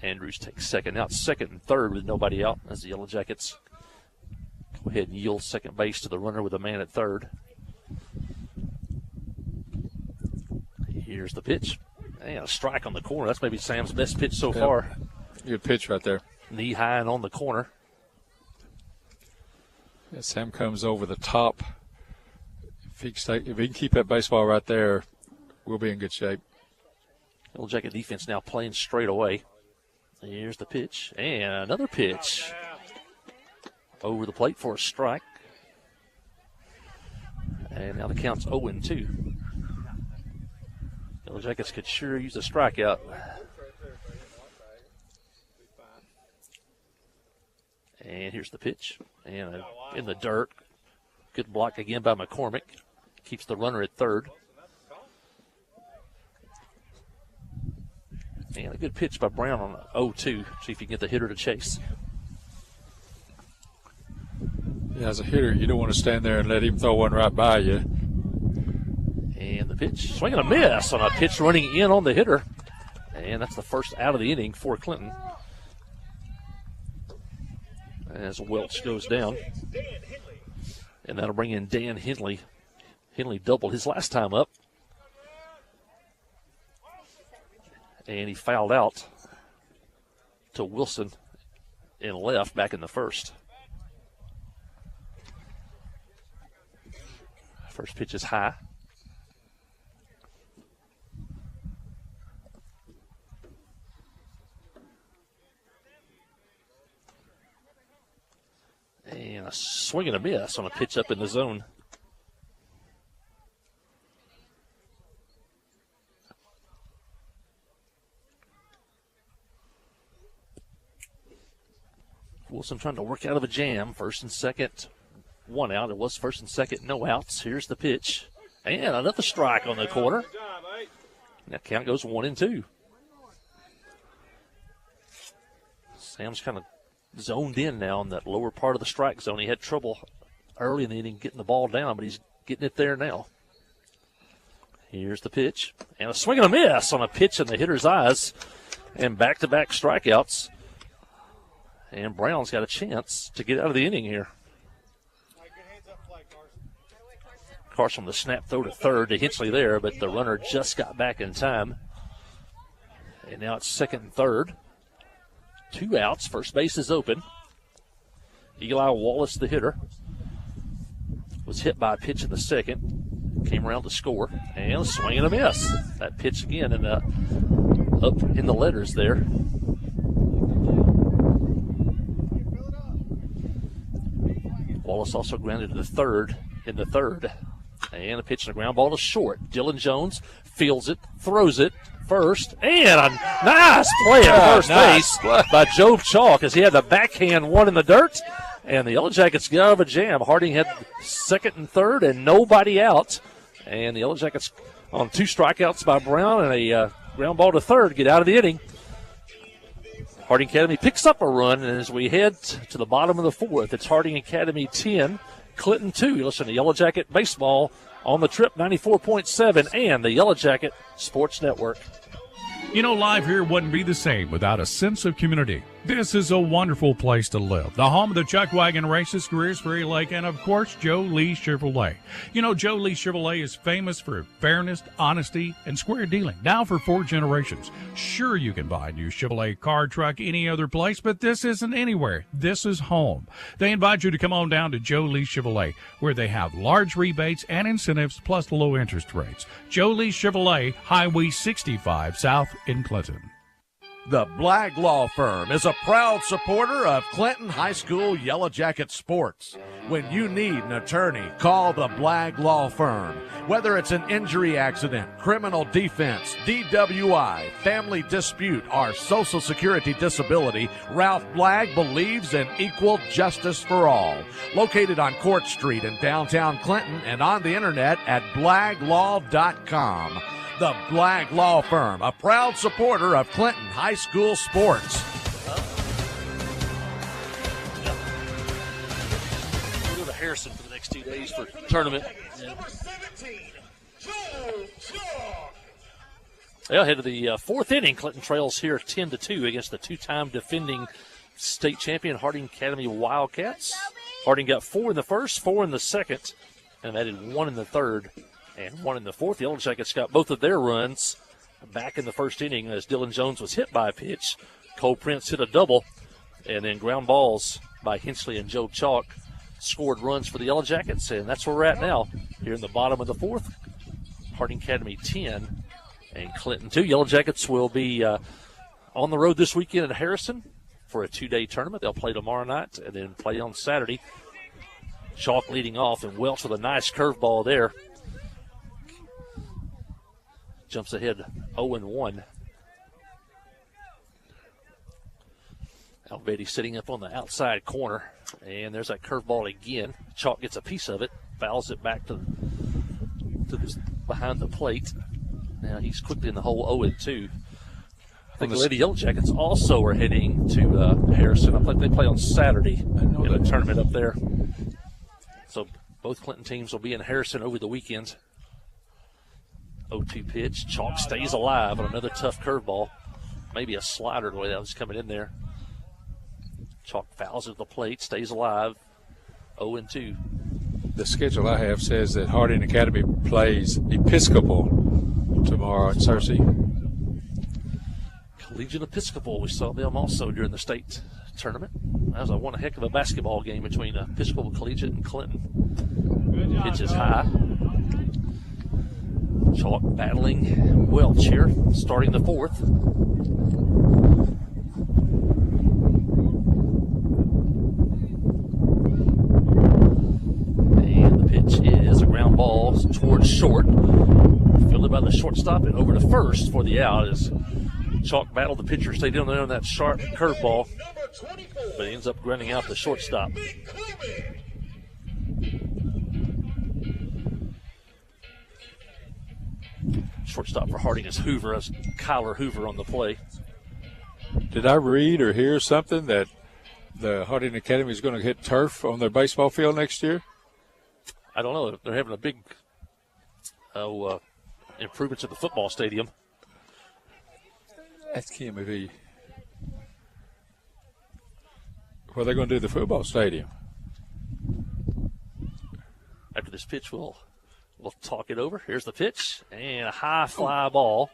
Andrews takes second out, second and third with nobody out as the Yellow Jackets go ahead and yield second base to the runner with a man at third. Here's the pitch. And a strike on the corner. That's maybe Sam's best pitch so far. Good pitch right there. Knee high and on the corner. Yeah, Sam comes over the top. If he can keep that baseball right there, we'll be in good shape. Yellow Jacket defense now playing straight away. Here's the pitch. And another pitch. Over the plate for a strike. And now the count's 0-2. Yellow Jackets could sure use a strikeout. And here's the pitch. And in the dirt. Good block again by McCormick. Keeps the runner at third. And a good pitch by Brown on 0-2. See if you can get the hitter to chase. Yeah, as a hitter, you don't want to stand there and let him throw one right by you. And the pitch. Swing and a miss on a pitch running in on the hitter. And that's the first out of the inning for Clinton. As Welch goes down. And that'll bring in Dan Henley. Henley doubled his last time up. And he fouled out to Wilson in left back in the first. First pitch is high. And a swing and a miss on a pitch up in the zone. Wilson trying to work out of a jam. First and second, 1 out. It was first and second, no outs. Here's the pitch. And another strike on the corner. That count goes 1-2. Sam's kind of zoned in now in that lower part of the strike zone. He had trouble early in the inning getting the ball down, but he's getting it there now. Here's the pitch. And a swing and a miss on a pitch in the hitter's eyes. And back-to-back strikeouts. And Brown's got a chance to get out of the inning here. Carson with the snap throw to third to Hinchley there, but the runner just got back in time. And now it's second and third. 2 outs. First base is open. Eli Wallace, the hitter, was hit by a pitch in the second. Came around to score. And a swing and a miss. That pitch again in the, up in the letters there. Wallace also grounded to the third in the third. And a pitch and a ground ball to short. Dylan Jones fields it, throws it first, and a nice play at first base by Joe Chalk as he had the backhand one in the dirt. And the Yellow Jackets get out of a jam. Harding had second and third and nobody out. And the Yellow Jackets on 2 strikeouts by Brown and a ground ball to third get out of the inning. Harding Academy picks up a run, and as we head to the bottom of the fourth, it's Harding Academy 10, Clinton 2. You listen to Yellow Jacket Baseball on the Trip 94.7 and the Yellow Jacket Sports Network. You know, life here wouldn't be the same without a sense of community. This is a wonderful place to live. The home of the Chuck Wagon Races, Greers Ferry Lake, and of course, Joe Lee Chevrolet. You know, Joe Lee Chevrolet is famous for fairness, honesty, and square dealing. Now for 4 generations. Sure, you can buy a new Chevrolet car, truck, any other place, but this isn't anywhere. This is home. They invite you to come on down to Joe Lee Chevrolet, where they have large rebates and incentives, plus low interest rates. Joe Lee Chevrolet, Highway 65 South in Clinton. The Blagg Law Firm is a proud supporter of Clinton High School Yellow Jacket sports. When you need an attorney, call the Blagg Law Firm. Whether it's an injury accident, criminal defense, DWI, family dispute, or Social Security disability, Ralph Blagg believes in equal justice for all. Located on Court Street in downtown Clinton and on the internet at blagglaw.com. The Blagg Law Firm, a proud supporter of Clinton High School sports. Harrison for the next 2 days for tournament. Number 17, Joe Chalk. Well, ahead of the fourth inning, Clinton trails here 10-2 against the two-time defending state champion Harding Academy Wildcats. Harding got 4 in the first, 4 in the second, and added 1 in the third and 1 in the fourth. The Yellow Jackets got both of their runs back in the first inning as Dylan Jones was hit by a pitch. Cole Prince hit a double, and then ground balls by Hinchley and Joe Chalk scored runs for the Yellow Jackets, and that's where we're at now. Here in the bottom of the fourth, Harding Academy 10 and Clinton 2. Yellow Jackets will be on the road this weekend at Harrison for a 2-day tournament. They'll play tomorrow night and then play on Saturday. Chalk leading off, and Welch with a nice curveball there. Jumps ahead 0-1. Alvetti sitting up on the outside corner, and there's that curveball again. Chalk gets a piece of it, fouls it back to behind the plate. Now he's quickly in the hole 0-2. I think the Lady Yellow Jackets also are heading to Harrison. I think they play on Saturday in a tournament up there. So both Clinton teams will be in Harrison over the weekend. 0-2 pitch. Chalk stays alive on another tough curveball. Maybe a slider the way that was coming in there. Chalk fouls at the plate, stays alive. 0-2. The schedule I have says that Harding Academy plays Episcopal tomorrow at Cersei. Collegiate Episcopal, we saw them also during the state tournament. That was one heck of a basketball game between Episcopal Collegiate and Clinton. Pitch is high. Chalk battling Welch here, starting the fourth. And the pitch is a ground ball towards short. Fielded by the shortstop and over to first for the out as Chalk battled the pitcher, stayed down there on that sharp curveball, but he ends up grounding out the shortstop. Shortstop for Harding is Hoover, as Kyler Hoover on the play. Did I read or hear something that the Harding Academy is going to hit turf on their baseball field next year? I don't know. They're having a big improvements at the football stadium. That's KMV. What are they going to do to the football stadium? After this pitch, we'll talk it over. Here's the pitch, and a high fly ball,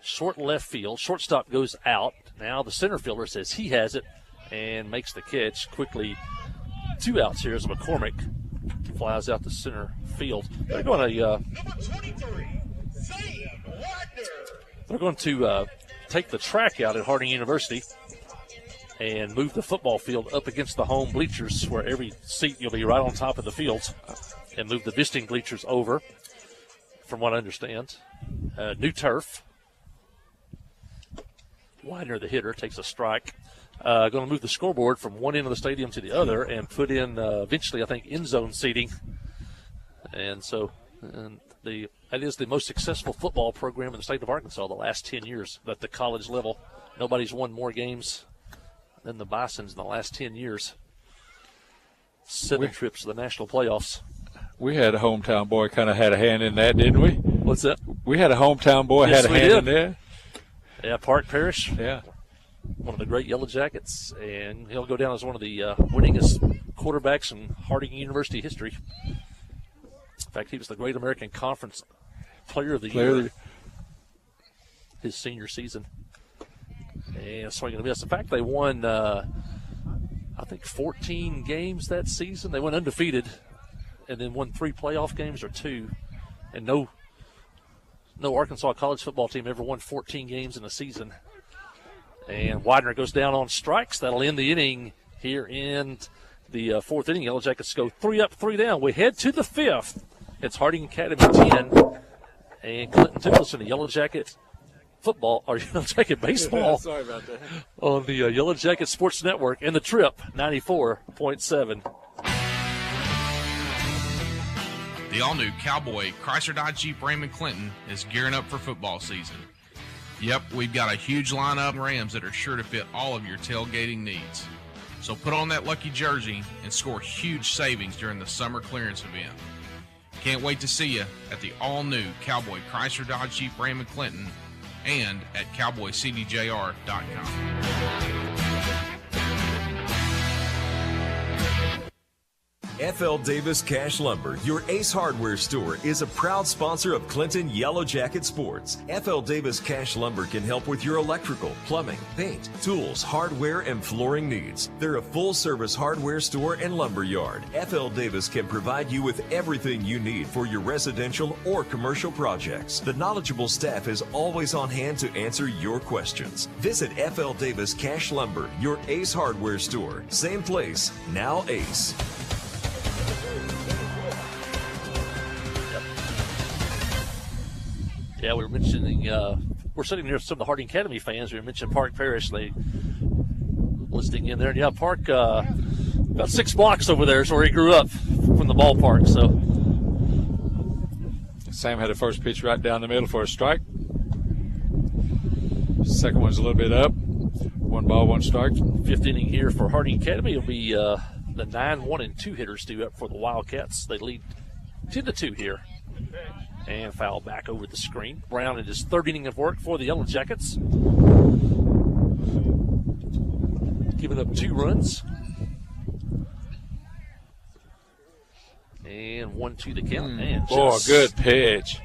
short left field. Shortstop goes out. Now the center fielder says he has it and makes the catch quickly. 2 outs here as McCormick flies out to center field. They're going to take the track out at Harding University and move the football field up against the home bleachers, where every seat you'll be right on top of the field, and move the visiting bleachers over, from what I understand. New turf. Widener, the hitter, takes a strike. Going to move the scoreboard from one end of the stadium to the other and put in, eventually, I think, end zone seating. And so that is the most successful football program in the state of Arkansas the last 10 years at the college level. Nobody's won more games than the Bisons in the last 10 years. 7 trips to the national playoffs. We had a hometown boy kind of had a hand in that, didn't we? What's that? We had a hometown boy had a hand in there. Yeah, Park Parrish. Yeah. One of the great Yellow Jackets, and he'll go down as one of the winningest quarterbacks in Harding University history. In fact, he was the Great American Conference Player of the Year his senior season. And swinging a miss. In fact, they won, I think, 14 games that season. They went undefeated and then won 3 playoff games or 2. And no Arkansas college football team ever won 14 games in a season. And Widener goes down on strikes. That'll end the inning here in the fourth inning. Yellow Jackets go 3 up, 3 down. We head to the 5th. It's Harding Academy 10 and Clinton 2. Listen to Yellow Jacket football, or Yellow Jacket baseball. Sorry about that. On the Yellow Jacket Sports Network and the Trip 94.7. The all-new Cowboy Chrysler Dodge Jeep Raymond Clinton is gearing up for football season. Yep, we've got a huge lineup of Rams that are sure to fit all of your tailgating needs. So put on that lucky jersey and score huge savings during the summer clearance event. Can't wait to see you at the all-new Cowboy Chrysler Dodge Jeep Ram in Clinton and at cowboycdjr.com. FL Davis Cash Lumber, your Ace Hardware store, is a proud sponsor of Clinton Yellow Jacket Sports. FL Davis Cash Lumber can help with your electrical, plumbing, paint, tools, hardware, and flooring needs. They're a full-service hardware store and lumber yard. FL Davis can provide you with everything you need for your residential or commercial projects. The knowledgeable staff is always on hand to answer your questions. Visit FL Davis Cash Lumber, your Ace Hardware store. Same place, now Ace. Yeah, we were mentioning, we're sitting near some of the Harding Academy fans. We mentioned Park Parish. They listening in there. And yeah, Park, about 6 blocks over there is where he grew up from the ballpark. So Sam had the first pitch right down the middle for a strike. Second one's a little bit up. 1 ball, 1 strike. 5th inning here for Harding Academy. It'll be the 9-1-2 hitters due up for the Wildcats. They lead 10-2 here. And foul back over the screen. Brown in his 3rd inning of work for the Yellow Jackets. Giving up 2 runs. And 1-2 the count. And good pitch.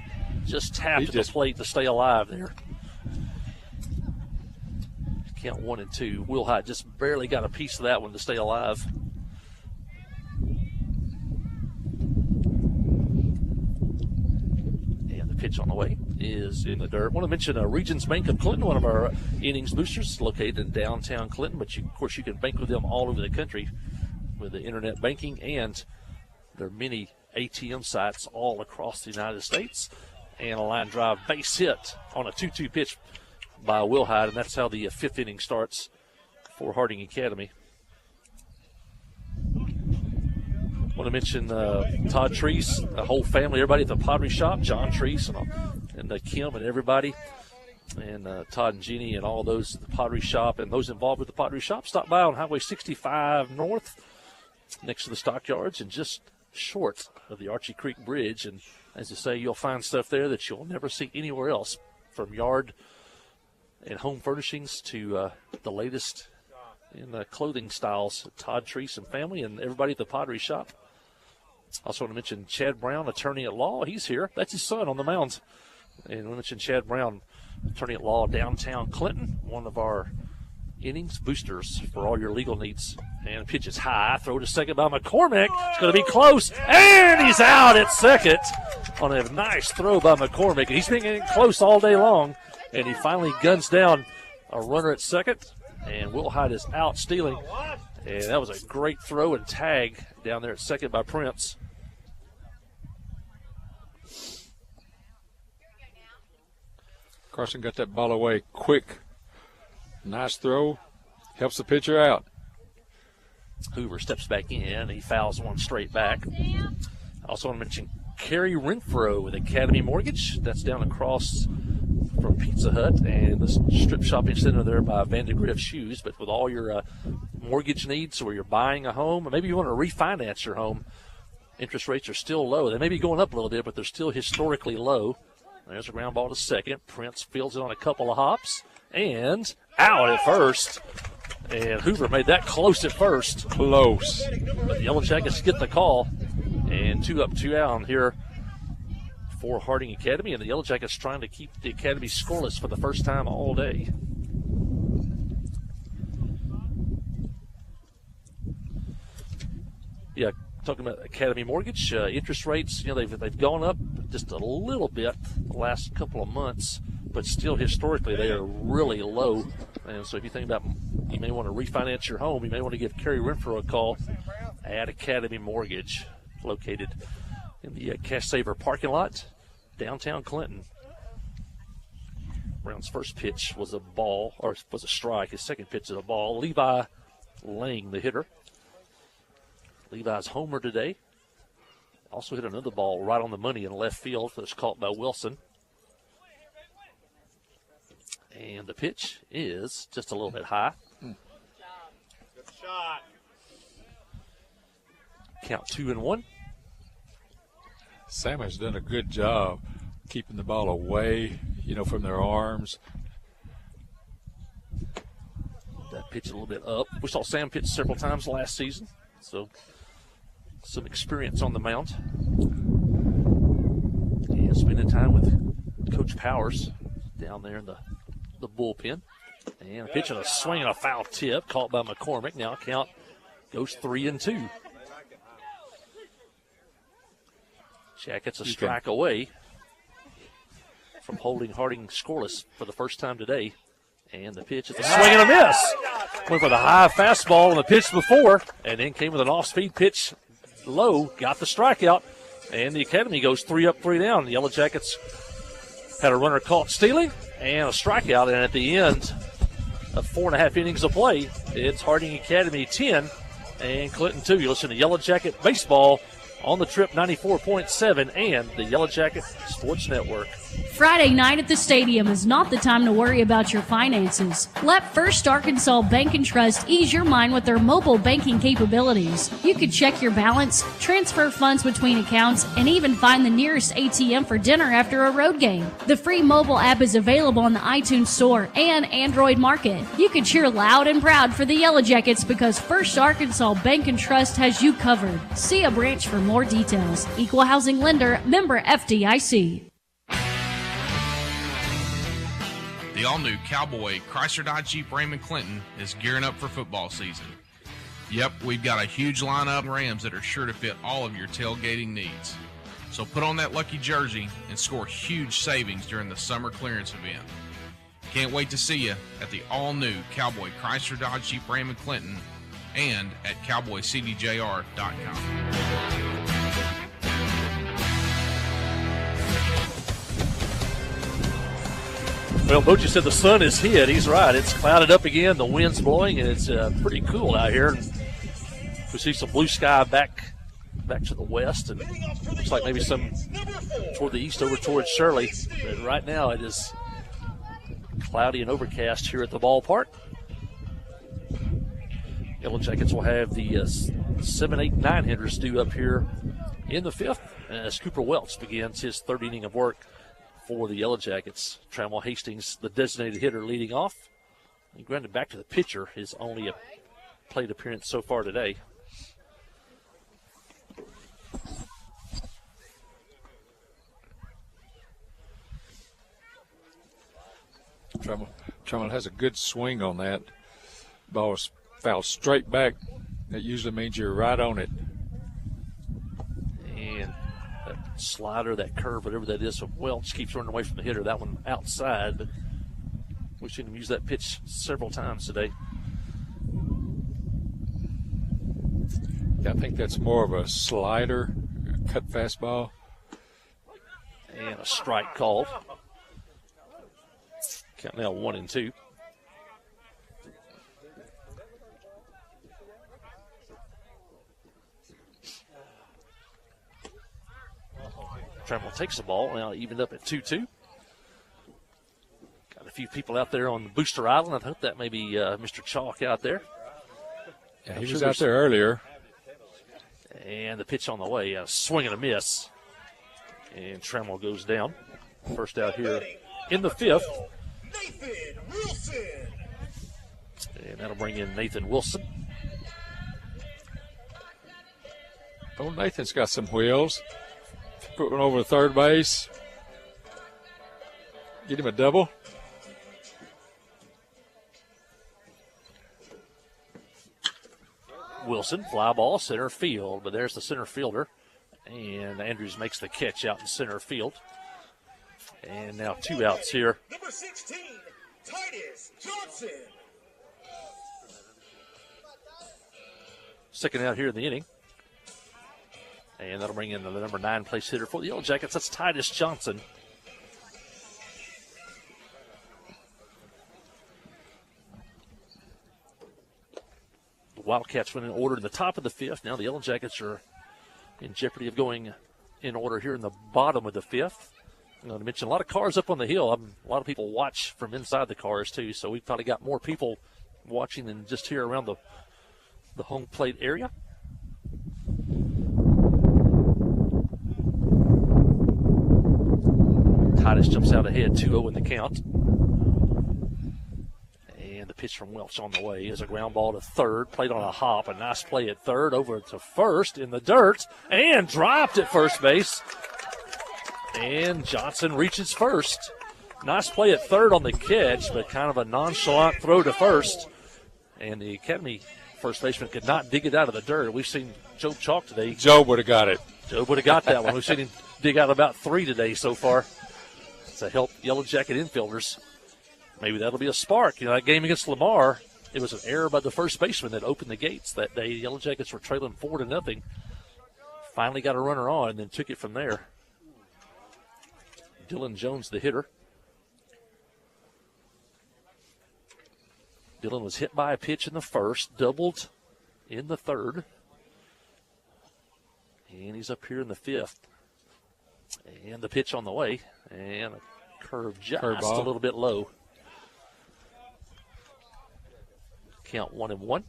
Just tapped the plate to stay alive there. Count 1-2. Will Hyde just barely got a piece of that one to stay alive. Pitch on the way is in the dirt. I want to mention Regions Bank of Clinton, one of our innings boosters located in downtown Clinton, but of course you can bank with them all over the country with the internet banking, and there are many ATM sites all across the United States. And a line drive base hit on a 2-2 pitch by Will Hyde, and that's how the 5th inning starts for Harding Academy. I want to mention Todd Treese, the whole family, everybody at the Pottery Shop, John Treese and Kim and everybody, and Todd and Jeannie and all those at the Pottery Shop and those involved with the Pottery Shop. Stop by on Highway 65 North next to the stockyards and just short of the Archie Creek Bridge. And as I say, you'll find stuff there that you'll never see anywhere else, from yard and home furnishings to the latest in clothing styles. Todd Treese and family and everybody at the Pottery Shop. Also want to mention Chad Brown, attorney at law. He's here. That's his son on the mound. And we mentioned Chad Brown, attorney at law, downtown Clinton, one of our innings boosters for all your legal needs. And pitch is high. Throw to second by McCormick. It's going to be close. And he's out at second on a nice throw by McCormick. And he's been getting close all day long. And he finally guns down a runner at second. And Will Hyde is out stealing. And that was a great throw and tag down there at second by Prince. Carson got that ball away quick. Nice throw. Helps the pitcher out. Hoover steps back in. He fouls one straight back. I also want to mention Kerry Renfro with Academy Mortgage. That's down across from Pizza Hut and the strip shopping center there by Vandegrift Shoes. But with all your mortgage needs, or you're buying a home, or maybe you want to refinance your home, interest rates are still low. They may be going up a little bit, but they're still historically low. There's a ground ball to second. Prince fields it on a couple of hops and out at first. And Hoover made that close at first. Close. But the Yellow Jackets get the call. And 2 up, 2 down here for Harding Academy. And the Yellow Jackets trying to keep the Academy scoreless for the first time all day. Yeah, talking about Academy Mortgage, interest rates, they've gone up just a little bit the last couple of months, but still historically they are really low. And so if you think about, you may want to refinance your home, you may want to give Kerry Renfro a call at Academy Mortgage, located in the Cash Saver parking lot, downtown Clinton. Brown's first pitch was a ball, or was a strike. His second pitch is a ball. Levi Lang, the hitter. Levi's homer today. Also hit another ball right on the money in left field that was caught by Wilson. And the pitch is just a little bit high. Good shot. Count 2-1. Sam has done a good job keeping the ball away, from their arms. That pitch a little bit up. We saw Sam pitch several times last season, so some experience on the mound. And spending time with Coach Powers down there in the bullpen. And a pitch and a swing and a foul tip caught by McCormick. Now count goes 3-2. Jackets a strike away from holding Harding scoreless for the first time today. And the pitch is a swing and a miss. Went for the high fastball on the pitch before, and then came with an off-speed pitch low, got the strikeout, and the Academy goes 3 up, 3 down. The Yellow Jackets had a runner caught stealing and a strikeout, and at the end of 4.5 innings of play, it's Harding Academy 10 and Clinton 2. You listen to Yellow Jacket Baseball on the Trip 94.7 and the Yellow Jacket Sports Network. Friday night at the stadium is not the time to worry about your finances. Let First Arkansas Bank and Trust ease your mind with their mobile banking capabilities. You can check your balance, transfer funds between accounts, and even find the nearest ATM for dinner after a road game. The free mobile app is available on the iTunes Store and Android Market. You can cheer loud and proud for the Yellow Jackets because First Arkansas Bank and Trust has you covered. See a branch for more details. Equal housing lender, member FDIC. The all-new Cowboy Chrysler Dodge Jeep Raymond Clinton is gearing up for football season. Yep, we've got a huge lineup of Rams that are sure to fit all of your tailgating needs. So put on that lucky jersey and score huge savings during the summer clearance event. Can't wait to see you at the all-new Cowboy Chrysler Dodge Jeep Raymond Clinton and at cowboycdjr.com. Well, Bochy said the sun is hit. He's right. It's clouded up again. The wind's blowing, and it's pretty cool out here. We see some blue sky back to the west, and looks like maybe some toward the east over towards Shirley. But right now it is cloudy and overcast here at the ballpark. Yellow Jackets will have the 7, 8, 9 hitters due up here in the fifth as Cooper Welch begins his third inning of work for the Yellow Jackets. Trammell Hastings, the designated hitter, leading off. He grounded back to the pitcher, his only plate appearance so far today. Trammell has a good swing on that. Ball is fouled straight back. That usually means you're right on it. And that slider, that curve, whatever that is, from Welch keeps running away from the hitter. That one outside, but we've seen him use that pitch several times today. Yeah, I think that's more of a slider, cut fastball. And a strike called. Count now 1-2. Trammell takes the ball, now evened up at 2-2. Got a few people out there on Booster Island. I hope that may be Mr. Chalk out there. Yeah, he was out there earlier. And the pitch on the way, a swing and a miss. And Trammell goes down. First out here in the fifth. Nathan Wilson. And that'll bring in Nathan Wilson. Oh, Nathan's got some wheels. Put one over to third base. Get him a double. Wilson, fly ball, center field, but there's the center fielder. And Andrews makes the catch out in center field. And now 2 outs here. Number 16, Titus Johnson. Second out here in the inning. And that'll bring in the number 9 place hitter for the Yellow Jackets. That's Titus Johnson. The Wildcats went in order in the top of the fifth. Now the Yellow Jackets are in jeopardy of going in order here in the bottom of the fifth. I'm going to mention a lot of cars up on the hill. A lot of people watch from inside the cars too, so we've probably got more people watching than just here around the home plate area. Titus jumps out ahead, 2-0 in the count. And the pitch from Welch on the way is a ground ball to third, played on a hop. A nice play at third, over to first in the dirt, and dropped at first base. And Johnson reaches first. Nice play at third on the catch, but kind of a nonchalant throw to first. And the Academy first baseman could not dig it out of the dirt. We've seen Joe Chalk today. Joe would have got it. Joe would have got that one. We've seen him dig out about 3 today so far to help Yellow Jacket infielders. Maybe that'll be a spark. That game against Lamar, it was an error by the first baseman that opened the gates that day. Yellow Jackets were trailing 4-0. Finally got a runner on and then took it from there. Dylan Jones, the hitter. Dylan was hit by a pitch in the first, doubled in the third. And he's up here in the fifth. And the pitch on the way. And a curve just a little bit low. Count 1-1.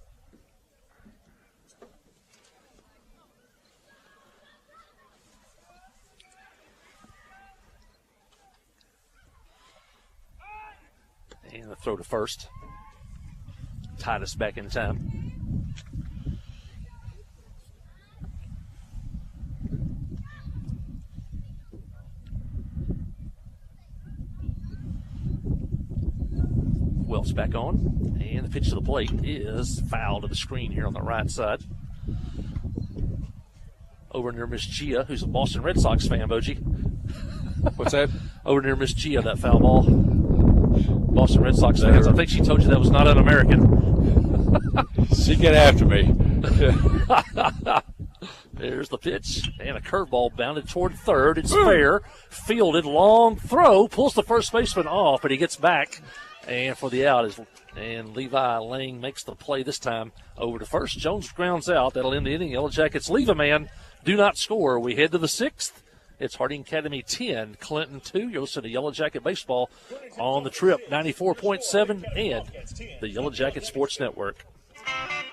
And the throw to first. Titus back in time. Welch back on. And the pitch to the plate is foul to the screen here on the right side. Over near Miss Gia, who's a Boston Red Sox fan, Boji. What's that? Over near Miss Gia, that foul ball. Boston Red Sox fans, I think she told you that was not an American. She get after me. There's the pitch, and a curveball bounded toward third. It's fair. Fielded, long throw, pulls the first baseman off, but he gets back. And for the out, and Levi Lang makes the play this time over to first. Jones grounds out. That'll end the inning. Yellow Jackets leave a man. Do not score. We head to the sixth. It's Harding Academy 10, Clinton 2. You're listening to Yellow Jacket Baseball on the Trip 94.7 and the Yellow Jacket Sports Network.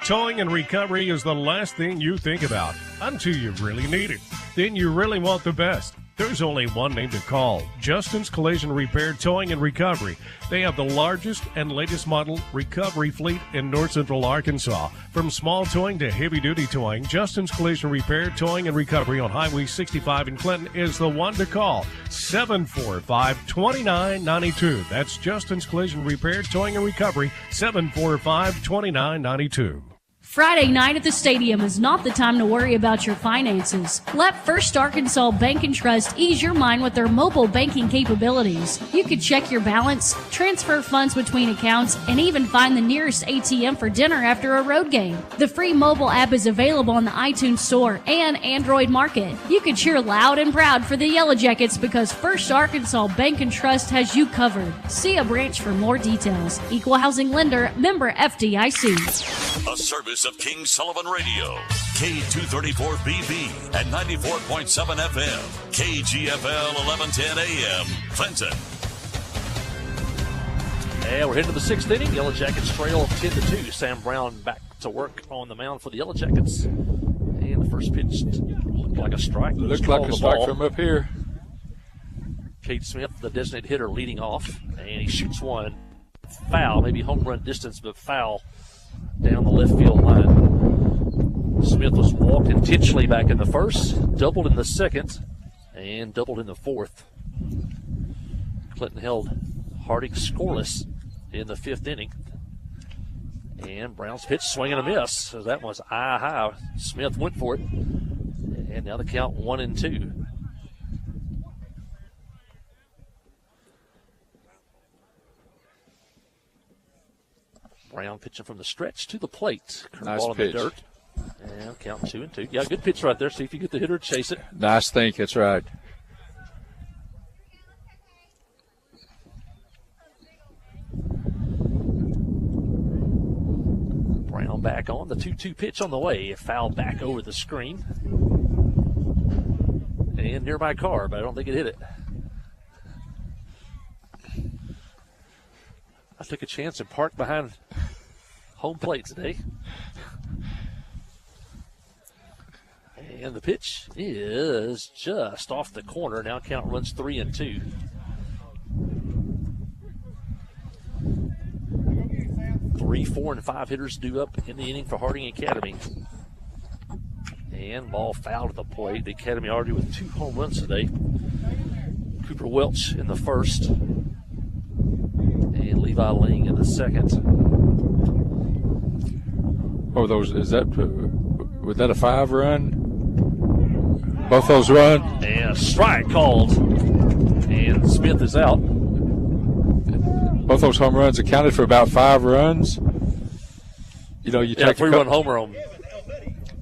Towing and recovery is the last thing you think about until you really need it. Then you really want the best. There's only one name to call, Justin's Collision Repair Towing and Recovery. They have the largest and latest model recovery fleet in North Central Arkansas. From small towing to heavy-duty towing, Justin's Collision Repair Towing and Recovery on Highway 65 in Clinton is the one to call, 745-2992. That's Justin's Collision Repair Towing and Recovery, 745-2992. Friday night at the stadium is not the time to worry about your finances. Let First Arkansas Bank and Trust ease your mind with their mobile banking capabilities. You can check your balance, transfer funds between accounts, and even find the nearest ATM for dinner after a road game. The free mobile app is available on the iTunes Store and Android Market. You can cheer loud and proud for the Yellow Jackets because First Arkansas Bank and Trust has you covered. See a branch for more details. Equal Housing Lender, member FDIC. A service of King Sullivan Radio, K234BB and 94.7 FM, KGFL 1110 AM, Clinton. And we're heading to the sixth inning. Yellow Jackets trail 10-2. Sam Brown back to work on the mound for the Yellow Jackets. And the first pitch looked like a strike. Looked like a strike from up here. Cade Smith, the designated hitter, leading off, and he shoots one. Foul, maybe home run distance, but foul down the left field line. Smith was walked intentionally back in the first, doubled in the second, and doubled in the fourth. Clinton held Harding scoreless in the fifth inning. And Brown's pitch, swing and a miss. So that was eye high. Smith went for it. And now the count 1-2. Brown pitching from the stretch to the plate. Nice Ball pitch. in the dirt. And count 2-2. Yeah, good pitch right there. See if you get the hitter to chase it. Nice think. That's right. Brown back on. The 2-2 pitch on the way. Foul back over the screen. And nearby car, but I don't think it hit it. I took a chance and parked behind home plate today. And the pitch is just off the corner. Now count runs 3-2. 3, 4, and 5 hitters due up in the inning for Harding Academy. And ball fouled at the plate. The Academy already with 2 home runs today. Cooper Welch in the first. And Levi Ling in the second. Oh, was that a 5-run? Both those run? And a strike called. And Smith is out. Both those home runs accounted for about 5 runs. You know, you take 3-run homer on.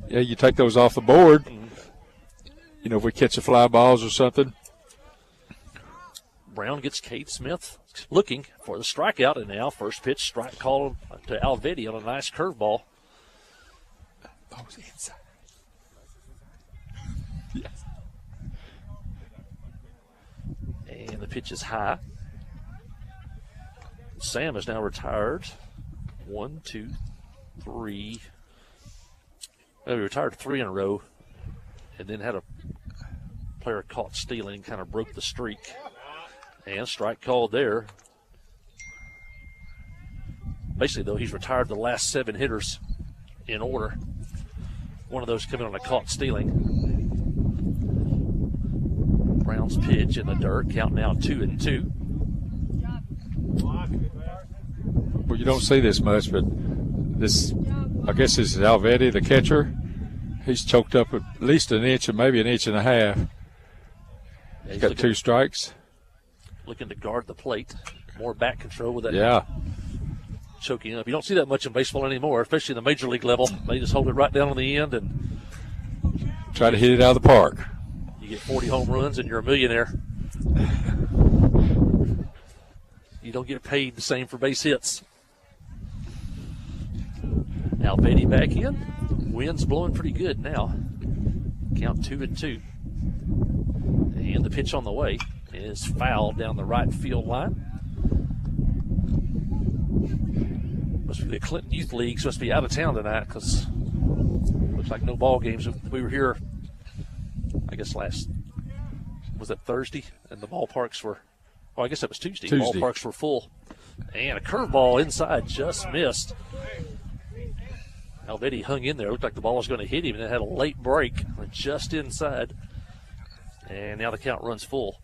Yeah, you take those off the board. You know, if we catch a fly balls or something. Brown gets Cade Smith looking for the strikeout, and now first pitch strike call to Alvetti on a nice curveball. Ball's inside. Yes. And the pitch is high. Sam is now retired. 1, 2, 3. Well, he retired 3 in a row, and then had a player caught stealing, kind of broke the streak. And strike called there. Basically, though, he's retired the last 7 hitters in order. One of those coming on a caught stealing. Brown's pitch in the dirt, count now 2-2. Well, you don't see this much, but this, I guess this is Alvetti, the catcher. He's choked up at least an inch and maybe an inch and a half. He's got 2 strikes. Looking to guard the plate. More back control with that choking up. You don't see that much in baseball anymore, especially in the major league level. They just hold it right down on the end and try to hit it out of the park. You get 40 home runs and you're a millionaire. You don't get paid the same for base hits. Alvetti back in. Wind's blowing pretty good now. Count 2-2. And the pitch on the way is fouled down the right field line. Must be the Clinton Youth Leagues must be out of town tonight because looks like no ball games. We were here, I guess was that Thursday? And the ballparks were, I guess that was Tuesday. The ballparks were full. And a curveball inside just missed. Alvetti hung in there. Looked like the ball was going to hit him, and it had a late break just inside. And now the count runs full.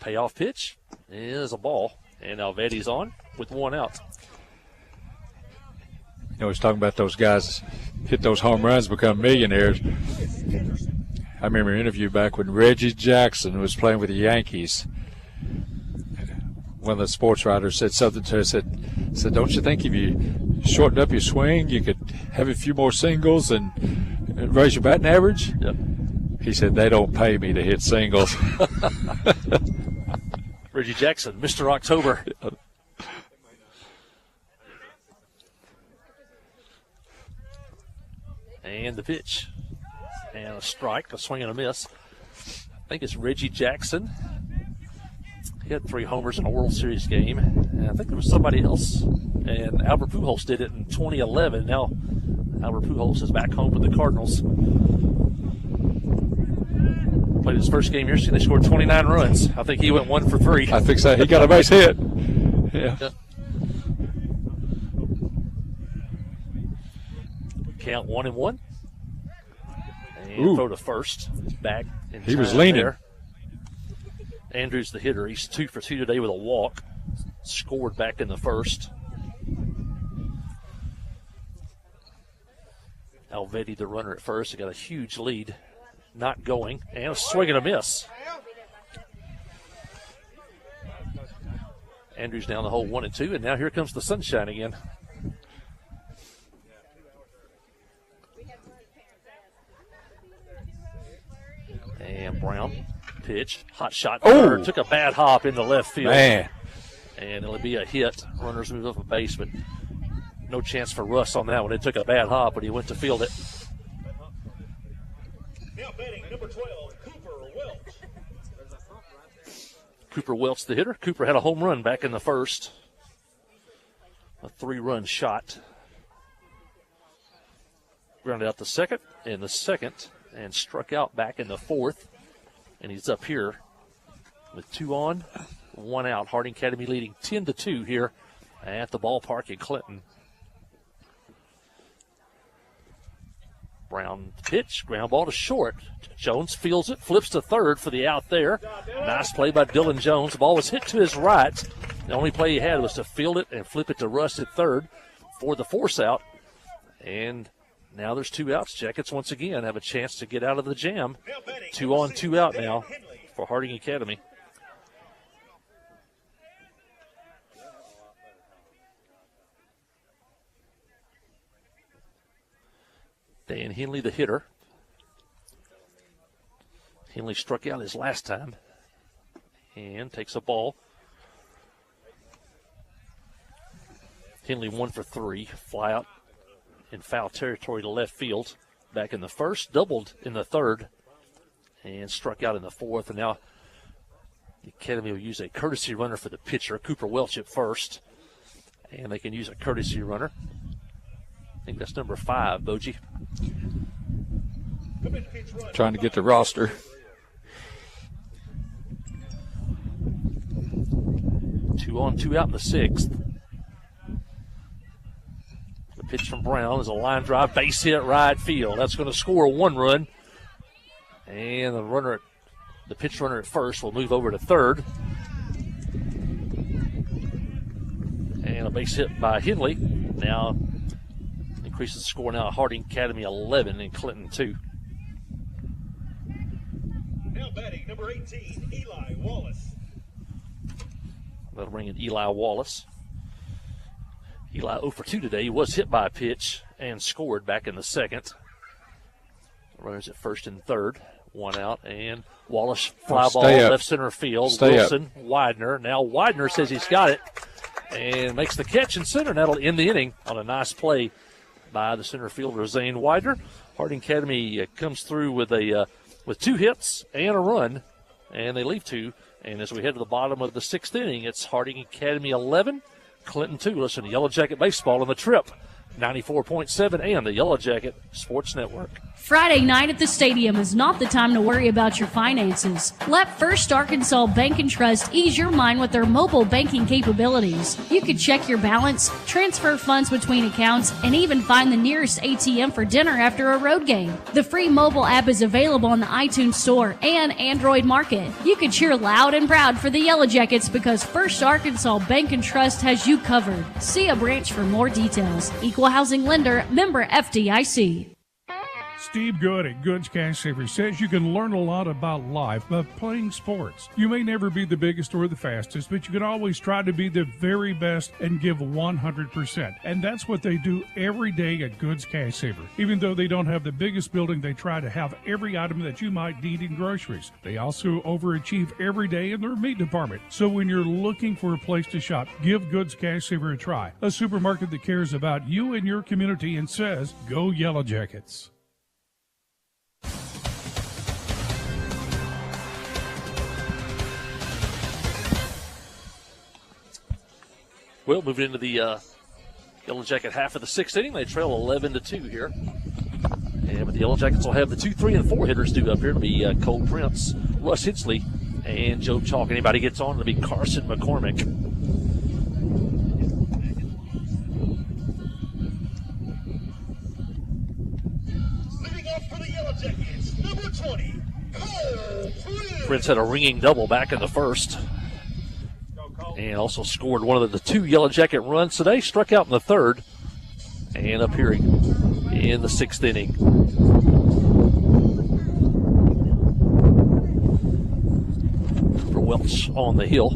Payoff pitch is a ball, and Alvetti's on with 1 out. You know, he's talking about those guys hit those home runs, become millionaires. I remember an interview back when Reggie Jackson was playing with the Yankees. One of the sports writers said something to us, said, don't you think if you shortened up your swing, you could have a few more singles and raise your batting average? Yep. He said, they don't pay me to hit singles. Reggie Jackson, Mr. October. And the pitch. And a strike, a swing and a miss. I think it's Reggie Jackson. He had 3 homers in a World Series game. And I think there was somebody else. And Albert Pujols did it in 2011. Now Albert Pujols is back home with the Cardinals. Played his first game yesterday. They scored 29 runs. I think he went 1 for 3. I think so. He got a base hit. Yeah. Count 1-1. And throw to first. Back in he was leaning. There. Andrews the hitter. He's 2 for 2 today with a walk. Scored back in the first. Alvetti, the runner at first, got a huge lead. Not going. And a swing and a miss. Andrews down the hole 1-2, and now here comes the sunshine again. And Brown, pitch, hot shot. Took a bad hop in the left field. Man. And it'll be a hit. Runners move up a base, but no chance for Russ on that one. It took a bad hop, but he went to field it. Now batting number 12, Cooper Welch. Cooper Welch, the hitter. Cooper had a home run back in the first. A 3-run shot. Grounded out the second, and struck out back in the fourth. And he's up here with 2 on 1 out. Harding Academy leading 10-2 here at the ballpark in Clinton. Brown pitch, ground ball to short. Jones fields it, flips to third for the out there. Nice play by Dylan Jones. The ball was hit to his right. The only play he had was to field it and flip it to Russ at third for the force out. And now there's 2 outs. Jackets once again have a chance to get out of the jam. 2 on, 2 out now for Harding Academy. Dan Henley, the hitter. Henley struck out his last time and takes a ball. Henley 1 for 3, fly out in foul territory to left field. Back in the first, doubled in the third, and struck out in the fourth. And now the Academy will use a courtesy runner for the pitcher, Cooper Welch at first. And they can use a courtesy runner. I think that's number 5, Boji. Trying to get the roster. Two on, 2 out in the 6th. The pitch from Brown is a line drive, base hit right field. That's going to score 1 run. And the pitch runner at first will move over to third. And a base hit by Henley. Now increases the score now. Harding Academy 11 and Clinton 2. Now batting, number 18, Eli Wallace. That'll bring in Eli Wallace. Eli 0 for 2 today. He was hit by a pitch and scored back in the 2nd. Runners at first and third. 1 out, and Wallace fly ball left center field. Wilson, Widener. Now Widener says he's got it and makes the catch in center. And that'll end the inning on a nice play by the center fielder, Zane Widener. Harding Academy comes through with 2 hits and a run, and they leave 2. And as we head to the bottom of the 6th inning, it's Harding Academy 11, Clinton 2. Listen to Yellow Jacket Baseball on the Trip, 94.7 and the Yellow Jacket Sports Network. Friday night at the stadium is not the time to worry about your finances. Let First Arkansas Bank and Trust ease your mind with their mobile banking capabilities. You can check your balance, transfer funds between accounts, and even find the nearest ATM for dinner after a road game. The free mobile app is available on the iTunes Store and Android Market. You can cheer loud and proud for the Yellow Jackets because First Arkansas Bank and Trust has you covered. See a branch for more details. Equal housing lender, member FDIC. Steve Good at Goods Cash Savers says you can learn a lot about life by playing sports. You may never be the biggest or the fastest, but you can always try to be the very best and give 100%. And that's what they do every day at Goods Cash Saver. Even though they don't have the biggest building, they try to have every item that you might need in groceries. They also overachieve every day in their meat department. So when you're looking for a place to shop, give Goods Cash Saver a try. A supermarket that cares about you and your community and says, go Yellow Jackets. Well, moving into the Yellow Jacket half of the 6th inning, they trail 11-2 here. And but the Yellow Jackets will have the 2, 3, and 4 hitters due up here. It'll be Cole Prince, Russ Hitsley, and Joe Chalk. Anybody gets on, it'll be Carson McCormick. Leading off for the Yellow Jackets, number 20, Cole Prince. Prince had a ringing double back in the first. And also scored one of the 2 Yellow Jacket runs today. Struck out in the 3rd. And appearing in the 6th inning. For Welch on the hill.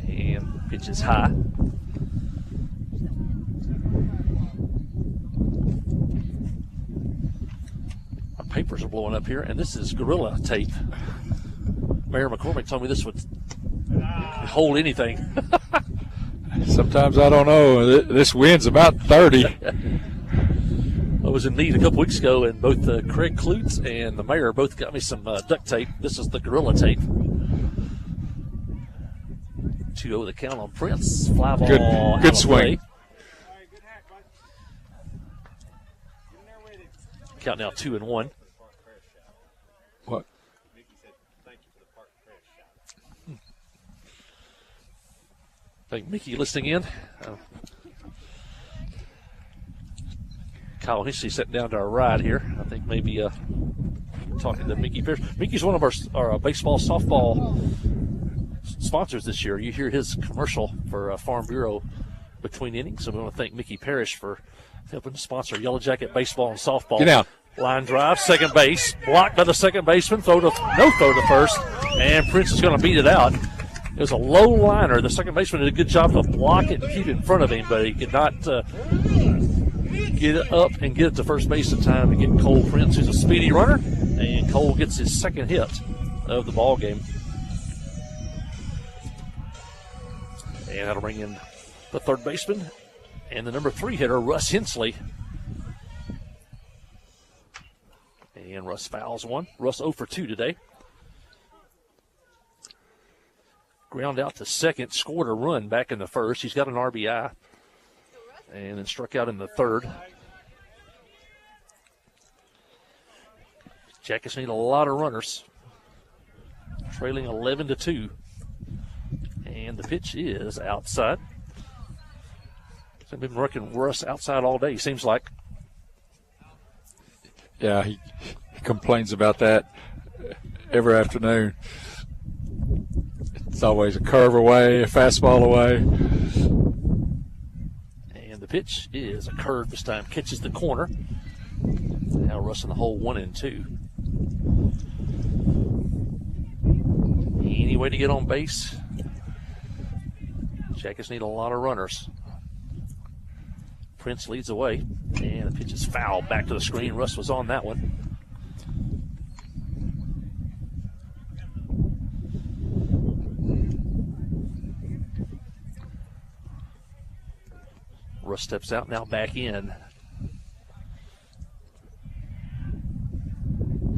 And pitches high. Our papers are blowing up here, and this is Gorilla Tape. Mayor McCormick told me this would hold anything. Sometimes I don't know. This wind's about 30. I was in need a couple weeks ago, and both Craig Klutz and the mayor both got me some duct tape. This is the Gorilla Tape. 2-0 the count on Prince. Fly ball. Good swing. Count now 2-1. What? I think Mickey listening in. Kyle Hickley sitting down to our right here. I think maybe talking to Mickey Pierce. Mickey's one of our baseball, softball sponsors this year. You hear his commercial for Farm Bureau between innings. So we want to thank Mickey Parrish for helping to sponsor Yellow Jacket baseball and softball. Get down. Line drive, second base, blocked by the second baseman, no throw to first, and Prince is going to beat it out. It was a low liner. The second baseman did a good job to block it and keep it in front of him, but he could not get it up and get it to first base in time to get Cole Prince, who's a speedy runner, and Cole gets his second hit of the ball game. And that'll bring in the third baseman and the number 3 hitter, Russ Hensley. And Russ fouls one. Russ 0 for 2 today. Ground out to second, scored a run back in the first. He's got an RBI. And then struck out in the third. Jackets need a lot of runners. Trailing 11-2. And the pitch is outside. They've been working Russ outside all day, seems like. Yeah, he complains about that every afternoon. It's always a curve away, a fastball away. And the pitch is a curve this time. Catches the corner. Now Russ in the hole 1-2. Any way to get on base? Jackets need a lot of runners. Prince leads away, and the pitch is foul back to the screen. Russ was on that one. Russ steps out, now back in.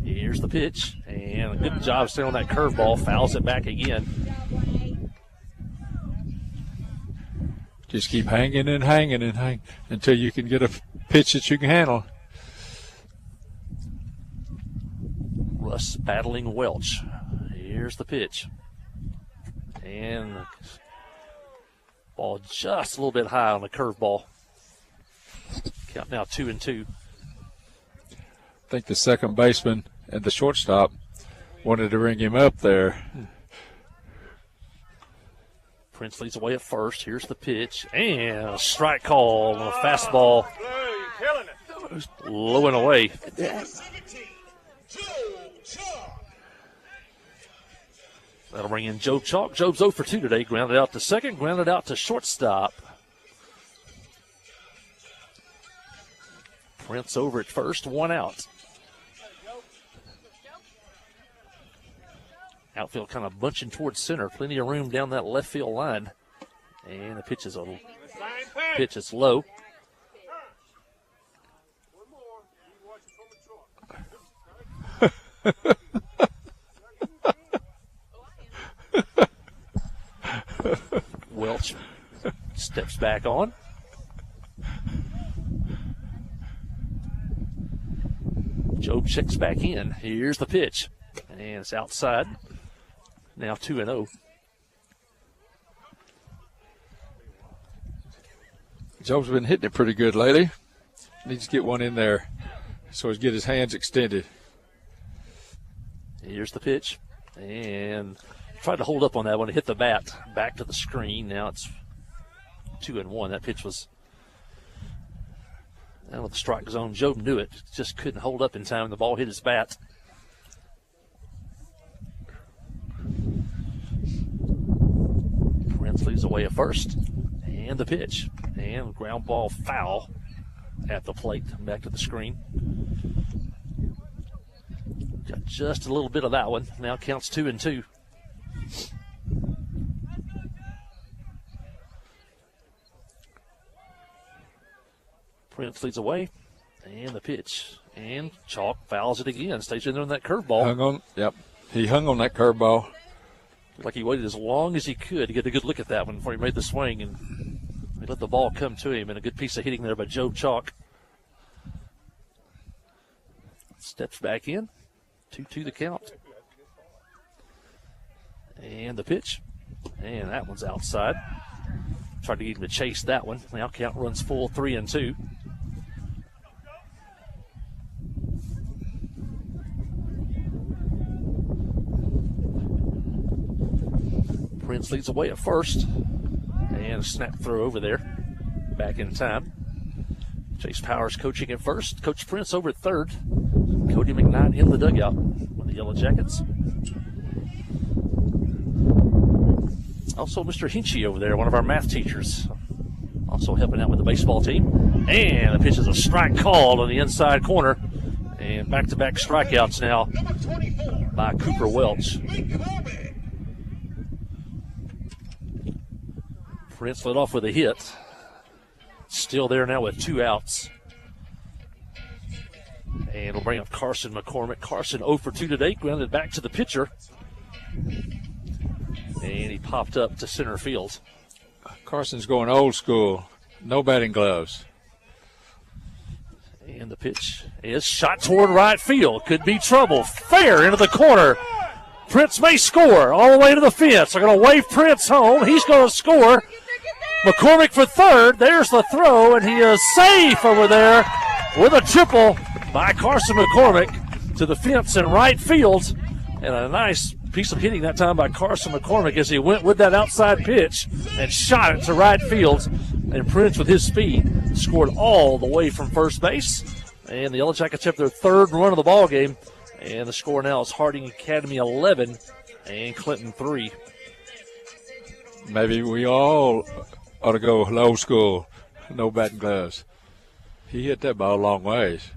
Here's the pitch, and a good job staying on that curveball. Fouls it back again. Just keep hanging and hanging and hanging until you can get a pitch that you can handle. Russ battling Welch. Here's the pitch. And the ball just a little bit high on the curveball. Count now 2-2. I think the second baseman and the shortstop wanted to bring him up there. Prince leads away at first. Here's the pitch. And a strike call on a fastball. Low and away. That'll bring in Joe Chalk. Joe's 0 for 2 today. Grounded out to second. Grounded out to shortstop. Prince over at first. 1 out. Outfield kind of bunching towards center. Plenty of room down that left field line. And the pitch is low. Welch steps back on. Job checks back in. Here's the pitch. And it's outside. Now 2-0. Job's been hitting it pretty good lately. Needs to get one in there so he get his hands extended. Here's the pitch. And tried to hold up on that one to hit the bat back to the screen. Now it's 2-1. That pitch was out of the strike zone. Job knew it. Just couldn't hold up in time. The ball hit his bat. Prince leads away at first. And the pitch. And ground ball foul at the plate. Back to the screen. Got just a little bit of that one. Now counts 2-2. Prince leads away. And the pitch. And Chalk fouls it again. Stays in there on that curveball. He hung on that curveball. Like he waited as long as he could to get a good look at that one before he made the swing, and he let the ball come to him. And a good piece of hitting there by Joe Chalk. Steps back in. 2-2 the count. And the pitch. And that one's outside. Tried to get him to chase that one. Now count runs full, 3-2. Prince leads away at first. And a snap throw over there. Back in time. Chase Powers coaching at first. Coach Prince over at third. Cody McKnight in the dugout with the Yellow Jackets. Also, Mr. Hinchy over there, one of our math teachers, also helping out with the baseball team. And the pitch is a strike called on the inside corner. And back-to-back strikeouts now by Cooper Welch. Prince led off with a hit. Still there now with 2 outs. And we'll bring up Carson McCormick. Carson 0 for 2 today, grounded back to the pitcher. And he popped up to center field. Carson's going old school. No batting gloves. And the pitch is shot toward right field. Could be trouble. Fair into the corner. Prince may score all the way to the fence. They're going to wave Prince home. He's going to score. McCormick for third. There's the throw, and he is safe over there with a triple by Carson McCormick to the fence in right field. And a nice piece of hitting that time by Carson McCormick as he went with that outside pitch and shot it to right field. And Prince, with his speed, scored all the way from first base. And the Yellow Jackets have their 3rd run of the ball game. And the score now is Harding Academy 11 and Clinton 3. Maybe we all ought to go old school, no batting gloves. He hit that ball a long ways.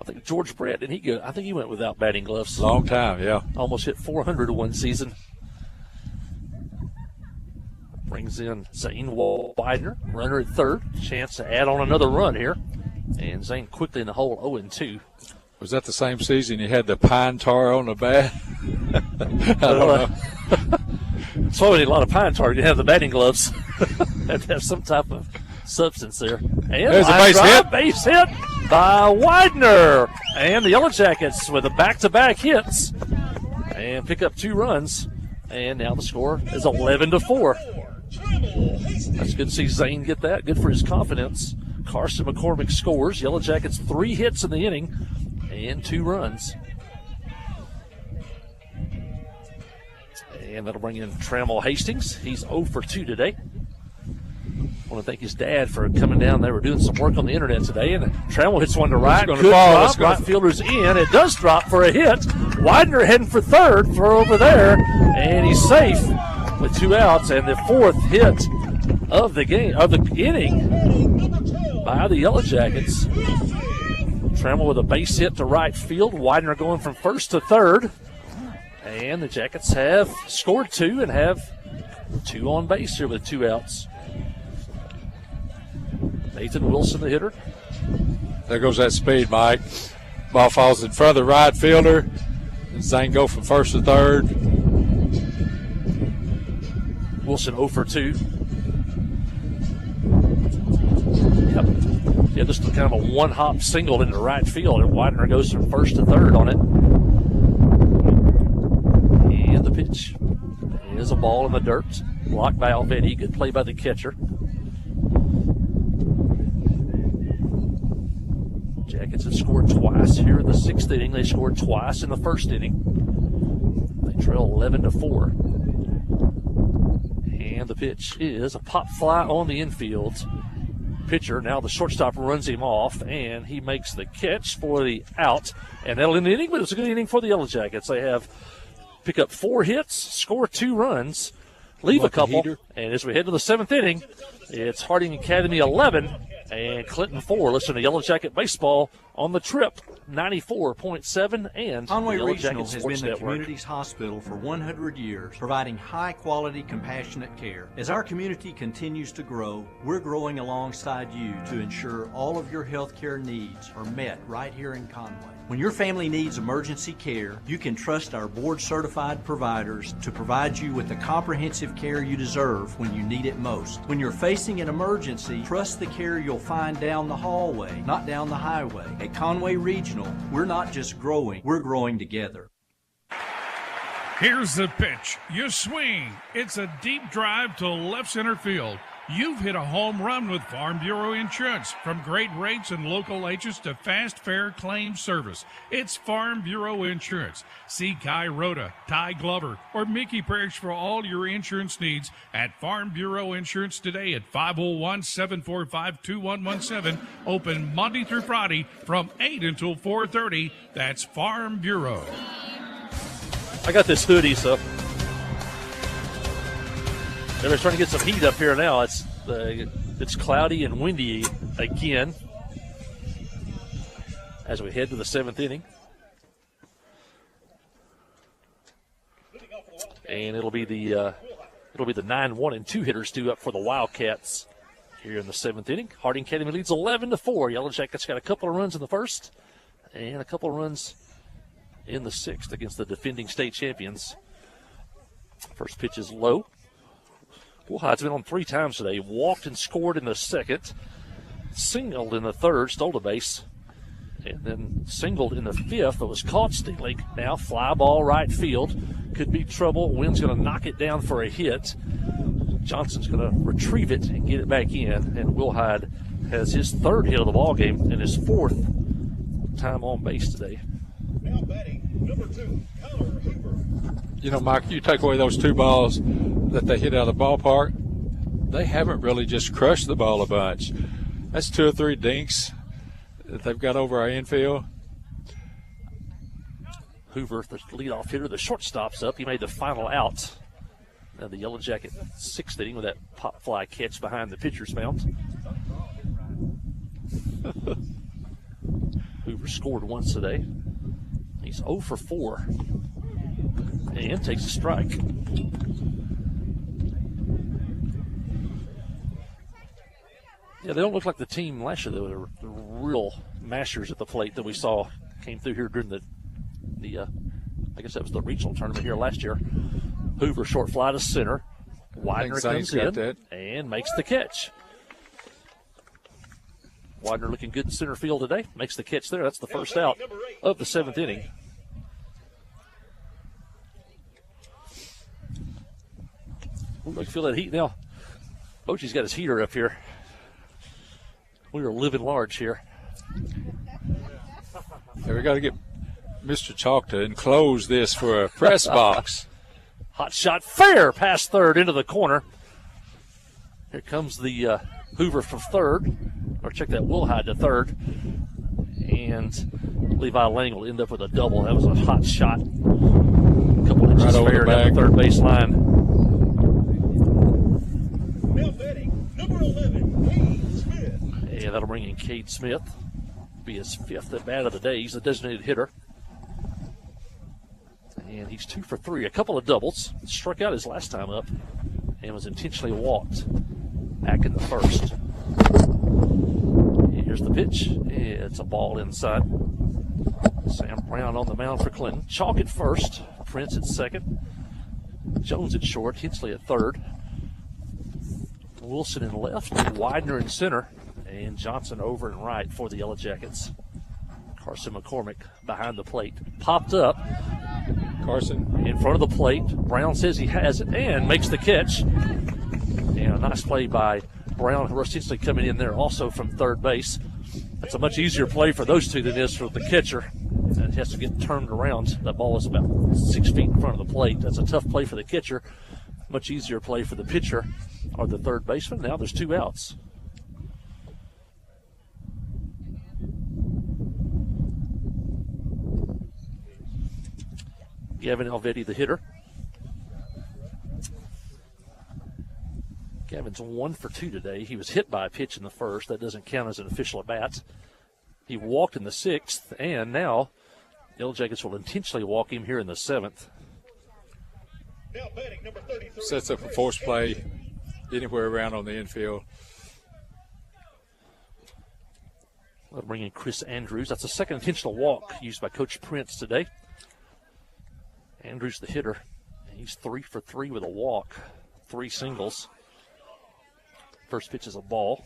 I think George Brett, didn't he go? I think he went without batting gloves. Long time, yeah. Almost hit 400 one season. Brings in Zane Widener, runner at third. Chance to add on another run here. And Zane quickly in the hole, 0-2. Was that the same season he had the pine tar on the bat? I don't know. So a lot of pine tar. You have the batting gloves. Have to have some type of substance there. And there's a base hit by Widener. And the Yellow Jackets with the back-to-back hits and pick up 2 runs. And now the score is 11-4. That's good to see Zane get that. Good for his confidence. Carson McCormick scores. Yellow Jackets 3 hits in the inning and 2 runs. And that'll bring in Trammell Hastings. He's 0 for 2 today. I want to thank his dad for coming down. They were doing some work on the internet today, and Trammell hits one to right. Good drop. Right fielder's in. It does drop for a hit. Widener heading for third for over there, and he's safe with 2 outs. And the 4th hit of the game, of the inning, by the Yellow Jackets. Trammell with a base hit to right field. Widener going from first to third. And the Jackets have scored 2 and have 2 on base here with 2 outs. Nathan Wilson, the hitter. There goes that speed, Mike. Ball falls in front of the right fielder. And Zane go from first to third. Wilson 0 for 2. Yep. Yeah, just kind of a one-hop single into right field, and Widener goes from first to third on it. And the pitch is a ball in the dirt. Blocked by Alvetti. Good play by the catcher. Jackets have scored twice here in the 6th inning. They scored twice in the 1st inning. They trail 11-4. And the pitch is a pop fly on the infield. Pitcher, now the shortstop runs him off, and he makes the catch for the out. And that'll end the inning, but it's a good inning for the Yellow Jackets. They have pick up 4 hits, score 2 runs, leave a couple. And as we head to the 7th inning, it's Harding Academy 11 and Clinton 4. Listen to Yellow Jacket Baseball on the Trip, 94.7 and Conway Yellow Regional Jacket has Sports been the Network. community's hospital for 100 years, providing high-quality, compassionate care. As our community continues to grow, we're growing alongside you to ensure all of your health care needs are met right here in Conway. When your family needs emergency care, you can trust our board-certified providers to provide you with the comprehensive care you deserve when you need it most. When you're facing an emergency, trust the care you'll find down the hallway, not down the highway. At Conway Regional, we're not just growing, we're growing together. Here's the pitch. You swing. It's a deep drive to left center field. You've hit a home run with Farm Bureau Insurance. From great rates and local agents to fast, fair claim service, it's Farm Bureau Insurance. See Kai Rhoda, Ty Glover, or Mickey Parrish for all your insurance needs at Farm Bureau Insurance today at 501-745-2117. Open Monday through Friday from 8 until 4:30. That's Farm Bureau. I got this hoodie, so they're starting to get some heat up here now. It's cloudy and windy again as we head to the 7th inning. And it'll be the 9-1 and 2 hitters due up for the Wildcats here in the 7th inning. Harding Academy leads 11-4. Yellow Jackets got a couple of runs in the first and a couple of runs in the 6th against the defending state champions. First pitch is low. Woolhide's been on 3 times today. Walked and scored in the 2nd. Singled in the 3rd, stole a base. And then singled in the 5th, but was caught stealing. Now fly ball right field. Could be trouble. Wynn's going to knock it down for a hit. Johnson's going to retrieve it and get it back in. And Woolhide has his 3rd hit of the ball game and his 4th time on base today. Now batting, number 2, Kyler Hoover. You know, Mike, you take away those 2 balls that they hit out of the ballpark, they haven't really just crushed the ball a bunch. That's 2 or 3 dinks that they've got over our infield. Hoover, the leadoff hitter, the shortstop's up. He made the final out. Now the Yellow Jacket 6th inning with that pop fly catch behind the pitcher's mound. Hoover scored once today. He's 0 for 4 and takes a strike. Yeah, they don't look like the team last year. They were the real mashers at the plate that we saw came through here during the I guess that was the regional tournament here last year. Hoover short fly to center. Widener comes in and makes the catch. Widener looking good in center field today. Makes the catch there. That's the first out of the 7th inning. Ooh, I can feel that heat now. Bochy's got his heater up here. We are living large here. Yeah, we got to get Mr. Chalk to enclose this for a press box. Hot shot fair past 3rd into the corner. Here comes the Hoover from 3rd. Or check that Woolhide to 3rd. And Levi Lang will end up with a double. That was a hot shot. A couple inches fair down the 3rd base line. Now batting, number 11, Cade Smith. And that'll bring in Cade Smith. Be his 5th at bat of the day. He's the designated hitter. And he's 2 for 3. A couple of doubles. Struck out his last time up and was intentionally walked back in the 1st. And here's the pitch. It's a ball inside. Sam Brown on the mound for Clinton. Chalk at 1st. Prince at 2nd. Jones at short. Hensley at 3rd. Wilson in left. Widener in center. And Johnson over and right for the Yellow Jackets. Carson McCormick behind the plate. Popped up. Carson in front of the plate. Brown says he has it and makes the catch. And a nice play by Brown, who essentially coming in there also from 3rd base. That's a much easier play for those two than it is for the catcher. And he has to get turned around. That ball is about 6 feet in front of the plate. That's a tough play for the catcher. Much easier play for the pitcher or the 3rd baseman. Now there's 2 outs. Gavin Alvetti, the hitter. Gavin's 1 for 2 today. He was hit by a pitch in the 1st. That doesn't count as an official at bat. He walked in the 6th, and now Yellow Jackets will intentionally walk him here in the 7th. Now batting, number 33. Sets up a force play anywhere around on the infield. We'll bring in Chris Andrews. That's the 2nd intentional walk used by Coach Prince today. Andrews, the hitter. He's 3 for 3 with a walk, 3 singles. First pitch is a ball.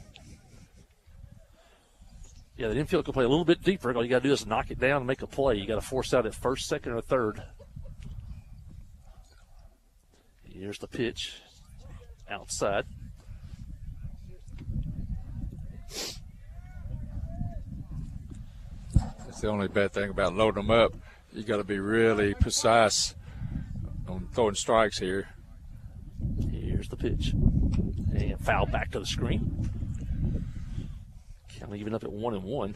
Yeah, the infield can play a little bit deeper. All you got to do is knock it down and make a play. You got to force out at 1st, 2nd, or 3rd. Here's the pitch outside. That's the only bad thing about loading them up. You got to be really precise on throwing strikes here. Here's the pitch. And foul back to the screen. Count even up at 1-1.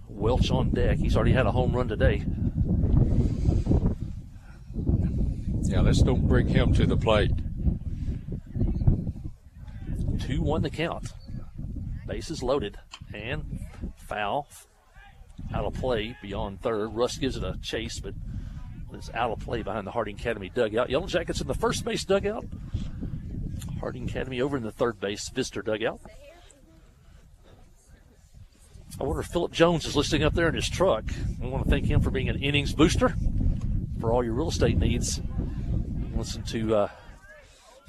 Welch on deck. He's already had a home run today. Yeah, let's don't bring him to the plate. 2-1 the count. Bases loaded. And foul. Out of play beyond third. Russ gives it a chase, but it's out of play behind the Harding Academy dugout. Yellow Jackets in the first base dugout. Harding Academy over in the third base visitor dugout. I wonder if Philip Jones is listening up there in his truck. I want to thank him for being an innings booster for all your real estate needs. Listen to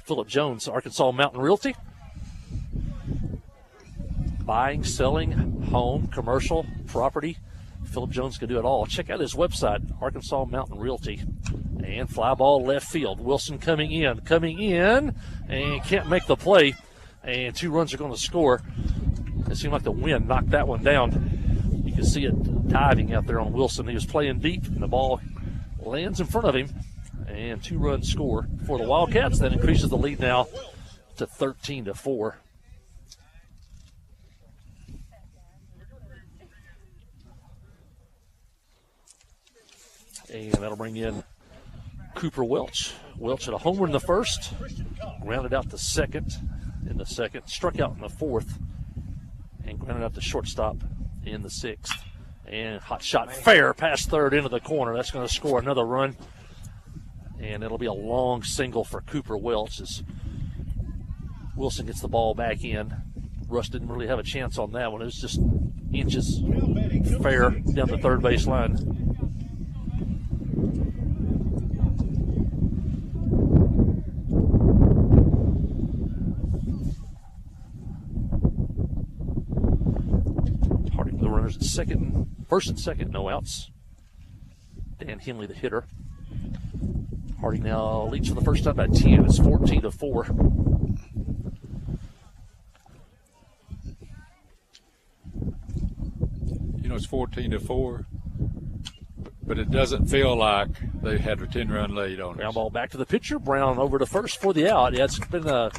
Philip Jones, Arkansas Mountain Realty. Buying, selling, home, commercial, property. Philip Jones can do it all. Check out his website, Arkansas Mountain Realty. And fly ball left field. Wilson coming in, and can't make the play. And 2 runs are going to score. It seemed like the wind knocked that one down. You can see it diving out there on Wilson. He was playing deep, and the ball lands in front of him. And 2-run score for the Wildcats. That increases the lead now to 13-4. And that'll bring in Cooper Welch. Welch had a homer in the first, grounded out to second in the second, struck out in the fourth, and grounded out to shortstop in the sixth. And hot shot fair past third into the corner. That's going to score another run. And it'll be a long single for Cooper Welch as Wilson gets the ball back in. Russ didn't really have a chance on that one. It was just inches fair down the third base line. Harding the runners at first and second, no outs. Dan Henley, the hitter. Harding now leads for the first time by 10. It's 14-4. You know, it's 14-4, but it doesn't feel like they had a 10-run lead on us. Ground ball back to the pitcher. Brown over to first for the out. Yeah, it's been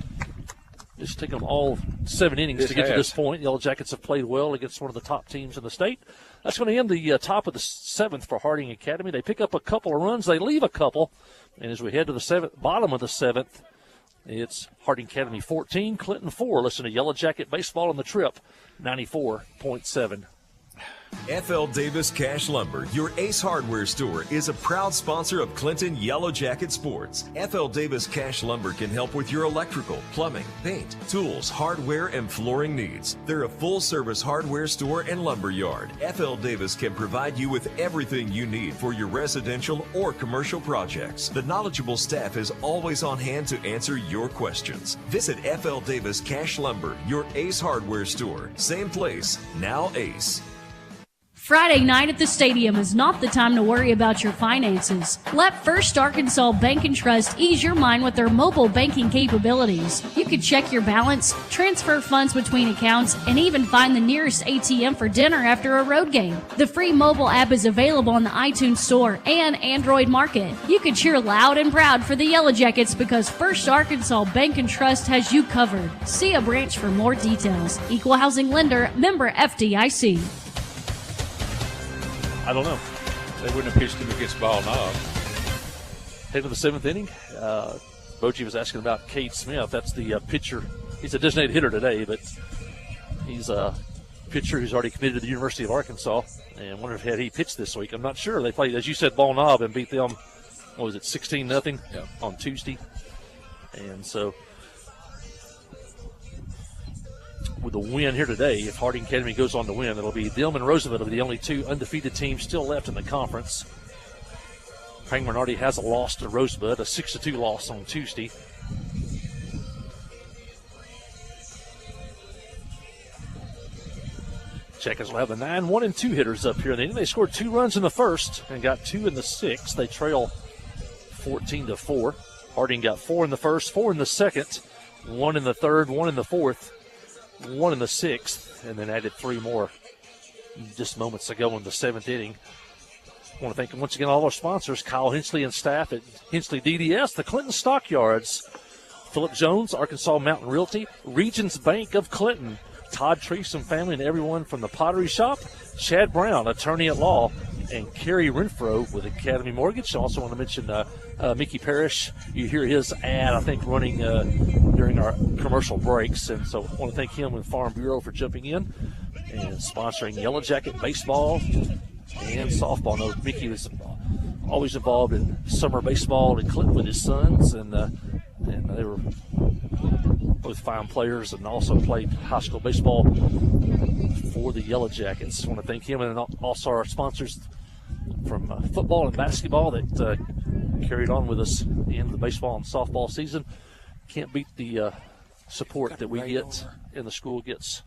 it's taken them all 7 innings to get to this point. Yellow Jackets have played well against one of the top teams in the state. That's going to end the top of the 7th for Harding Academy. They pick up a couple of runs. They leave a couple. And as we head to the bottom of the 7th, it's Harding Academy 14, Clinton 4. Listen to Yellow Jacket Baseball on the Trip, 94.7. FL Davis Cash Lumber, your Ace Hardware store, is a proud sponsor of Clinton Yellow Jacket Sports. FL Davis Cash Lumber can help with your electrical, plumbing, paint, tools, hardware, and flooring needs. They're a full-service hardware store and lumber yard. FL Davis can provide you with everything you need for your residential or commercial projects. The knowledgeable staff is always on hand to answer your questions. Visit FL Davis Cash Lumber, your Ace Hardware store. Same place, now Ace. Friday night at the stadium is not the time to worry about your finances. Let First Arkansas Bank and Trust ease your mind with their mobile banking capabilities. You can check your balance, transfer funds between accounts, and even find the nearest ATM for dinner after a road game. The free mobile app is available on the iTunes Store and Android Market. You can cheer loud and proud for the Yellow Jackets because First Arkansas Bank and Trust has you covered. See a branch for more details. Equal Housing Lender, member FDIC. I don't know. They wouldn't have pitched him against Ball Knob. Head to the 7th inning. Boji was asking about Cade Smith. That's the pitcher. He's a designated hitter today, but he's a pitcher who's already committed to the University of Arkansas. And I wonder if had he pitched this week. I'm not sure. They played, as you said, Ball Knob and beat them, 16-0 on Tuesday. And so with the win here today, if Harding Academy goes on to win, it'll be them and Roosevelt will be the only 2 undefeated teams still left in the conference. Pangburn already has a loss to Rosebud, a 6-2 loss on Tuesday. Jackets will have the 9, 1, and 2 hitters up here in the inning. They scored 2 runs in the first and got 2 in the 6th. They trail 14-4. Harding got 4 in the first, 4 in the second, 1 in the third, 1 in the fourth, 1 in the sixth, and then added 3 more just moments ago in the 7th inning. I want to thank once again all our sponsors, Kyle Hensley and staff at Hensley DDS, the Clinton Stockyards, Philip Jones, Arkansas Mountain Realty, Regions Bank of Clinton, Todd Treese and family, and everyone from the Pottery Shop, Chad Brown, attorney at law, and Kerry Renfro with Academy Mortgage. I also want to mention Mickey Parrish. You hear his ad, I think, running during our commercial breaks. And so I want to thank him and Farm Bureau for jumping in and sponsoring Yellow Jacket baseball and softball. I know Mickey was always involved in summer baseball in Clinton with his sons, and they were both fine players and also played high school baseball for the Yellow Jackets. I want to thank him and also our sponsors from football and basketball that carried on with us in the baseball and softball season. Can't beat the support that we get and the school gets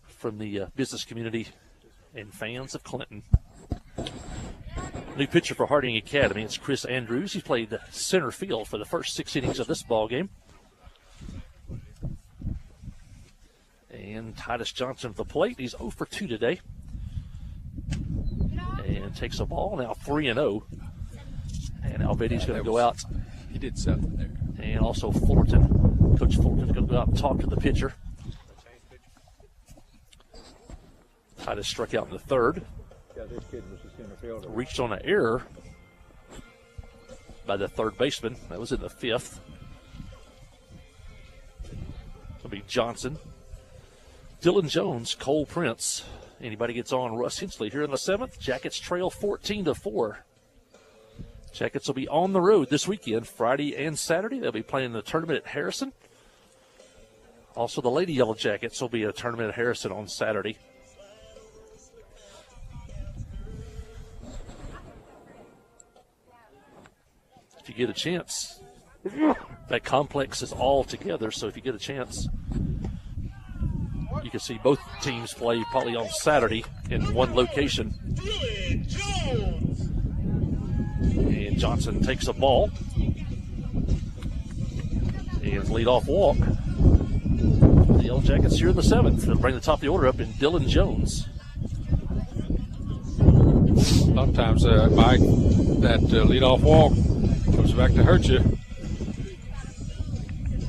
from the business community and fans of Clinton. New pitcher for Harding Academy, it's Chris Andrews. He played center field for the first 6 innings of this ball game. And Titus Johnson at the plate. He's 0 for 2 today. And takes a ball, now 3-0. And Alvetti's going to go out. He did something there. And also Fullerton. Coach Fullerton's going to go out and talk to the pitcher. Titus struck out in the third. Reached on an error by the third baseman. That was in the 5th. It'll be Johnson. Dylan Jones, Cole Prince. Anybody gets on Russ Hensley here in the 7th. Jackets trail 14-4. Jackets will be on the road this weekend, Friday and Saturday. They'll be playing the tournament at Harrison. Also, the Lady Yellow Jackets will be at a tournament at Harrison on Saturday. If you get a chance, that complex is all together, so if you get a chance, you can see both teams play probably on Saturday in one location. And Johnson takes a ball. And leadoff walk. The Yellow Jackets here in the 7th. They'll bring the top of the order up in Dylan Jones. Sometimes, Mike, that leadoff walk comes back to hurt you.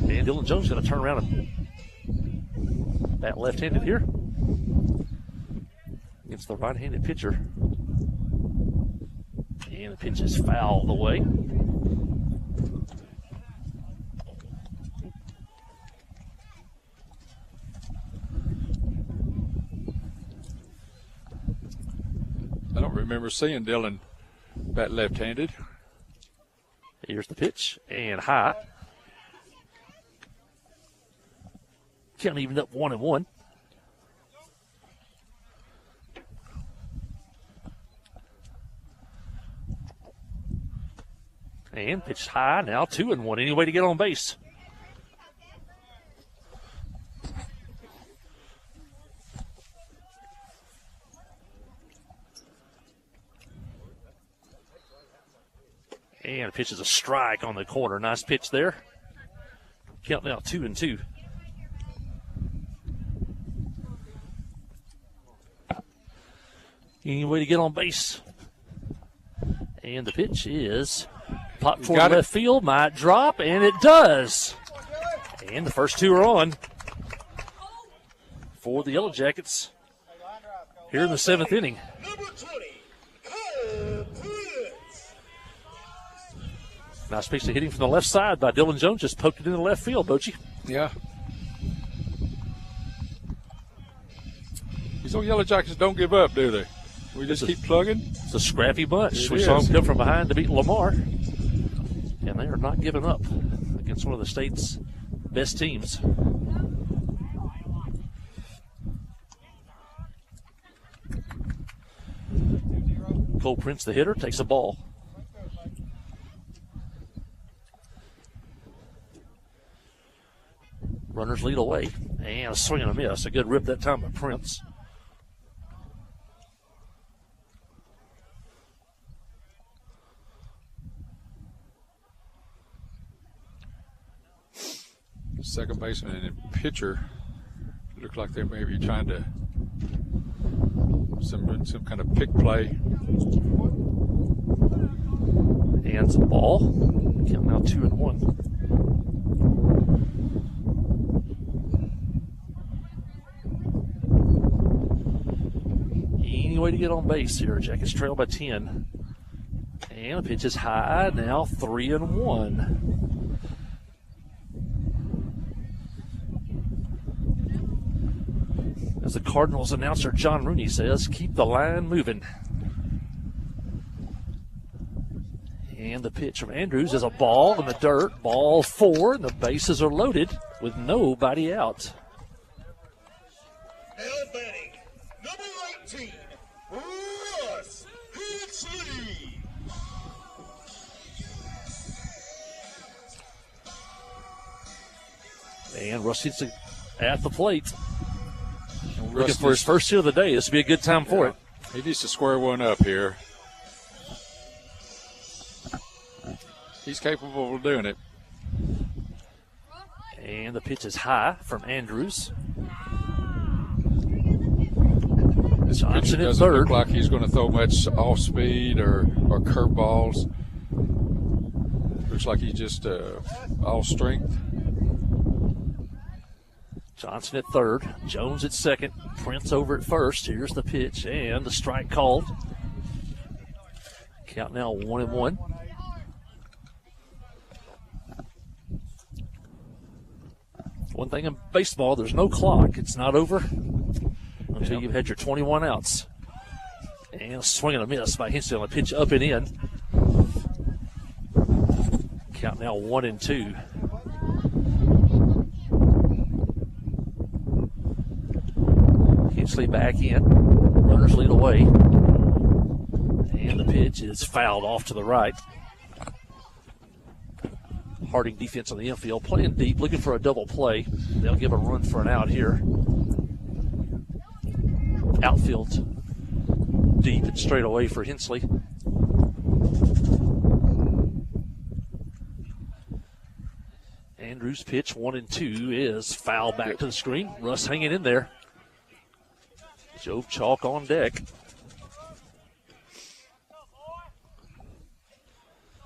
And Dylan Jones is going to turn around and bat left-handed here against the right-handed pitcher. And the pitch is fouled away. I don't remember seeing Dylan bat left-handed. Here's the pitch, and high. Count even up 1-1. And pitched high, now 2-1. Any way to get on base? And pitches a strike on the corner. Nice pitch there. Count now 2-2. Any way to get on base? And the pitch is popped toward left field. Might drop, and it does. And the first 2 are on for the Yellow Jackets here in the 7th inning. Nice piece of hitting from the left side by Dylan Jones. Just poked it in the left field, Bochy. Yeah. These old Yellow Jackets don't give up, do they? We just keep plugging. It's a scrappy bunch. We saw them come from behind to beat Lamar. And they are not giving up against one of the state's best teams. Cole Prince, the hitter, takes a ball. Runners lead away. And a swing and a miss. A good rip that time by Prince. second baseman and pitcher look like they may be trying to some kind of pick play. And some ball. Count now 2-1. Any way to get on base here. Jackets trail by 10. And the pitch is high. Now 3-1. As the Cardinals announcer John Rooney says, keep the line moving. And the pitch from Andrews is a ball in the dirt. Ball 4, and the bases are loaded with nobody out. Now batting, number 18, Russ Hensley. And Russ Hensley at the plate. Looking for his first hit of the day. This would be a good time for it. He needs to square one up here. He's capable of doing it. And the pitch is high from Andrews. This Johnson pitcher at doesn't third. look like he's going to throw much off speed or curveballs. Looks like he's just all strength. Johnson at third. Jones at second. Prince over at first. Here's the pitch and the strike called. Count now 1-1. One thing in baseball, there's no clock. It's not over until you've had your 21 outs. And a swing and a miss by Hensley on a pitch up and in. Count now 1-2. Hensley back in. Runners lead away. And the pitch is fouled off to the right. Harding defense on the infield, playing deep, looking for a double play. They'll give a run for an out here. Outfield deep and straight away for Hensley. Andrews' pitch 1-2 is foul back to the screen. Russ hanging in there. Joe Chalk on deck.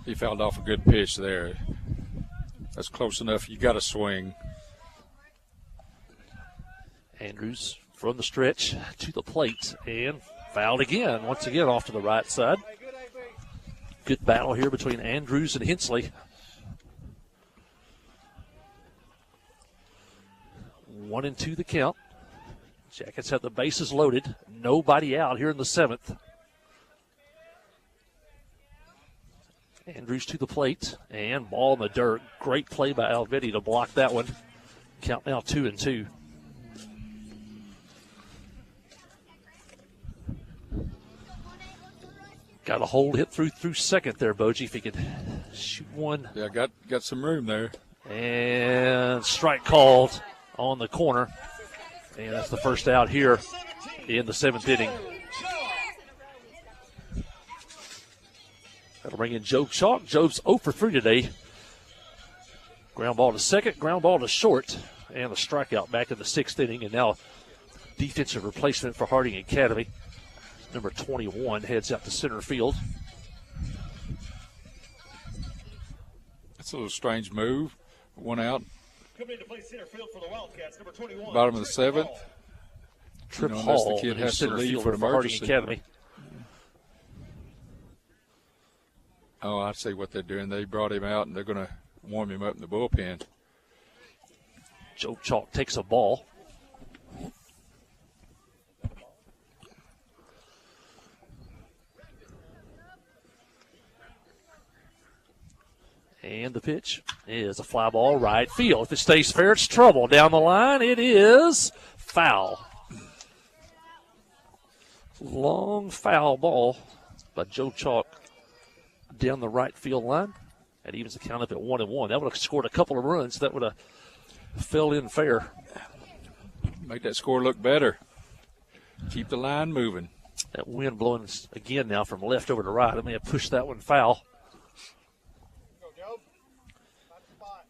He fouled off a good pitch there. That's close enough. You got to swing. Andrews from the stretch to the plate and fouled again. Once again off to the right side. Good battle here between Andrews and Hensley. 1-2 the count. Jackets have the bases loaded. Nobody out here in the 7th. Andrews to the plate and ball in the dirt. Great play by Alvetti to block that one. Count now 2-2. Got a hold hit through second there, Boji, if he could shoot one. Yeah, got some room there. And strike called on the corner. And that's the first out here in the 7th inning. That'll bring in Joe Chalk. Joe's 0 for 3 today. Ground ball to second, ground ball to short, and a strikeout back in the 6th inning. And now defensive replacement for Harding Academy. Number 21 heads out to center field. That's a little strange move. One out. Coming in to play center field for the Wildcats, number 21. Bottom of the 7th. Trip unless Hall, the kid new has to center leave fielder for for Harding emergency. Academy. Oh, I see what they're doing. They brought him out, and they're going to warm him up in the bullpen. Joe Chalk takes a ball. And the pitch is a fly ball right field. If it stays fair, it's trouble. Down the line, it is foul. Long foul ball by Joe Chalk down the right field line. That evens the count up at 1-1. That would have scored a couple of runs. That would have fell in fair. Make that score look better. Keep the line moving. That wind blowing again now from left over to right. I may have pushed that one foul. Go, Joe. Not the spot.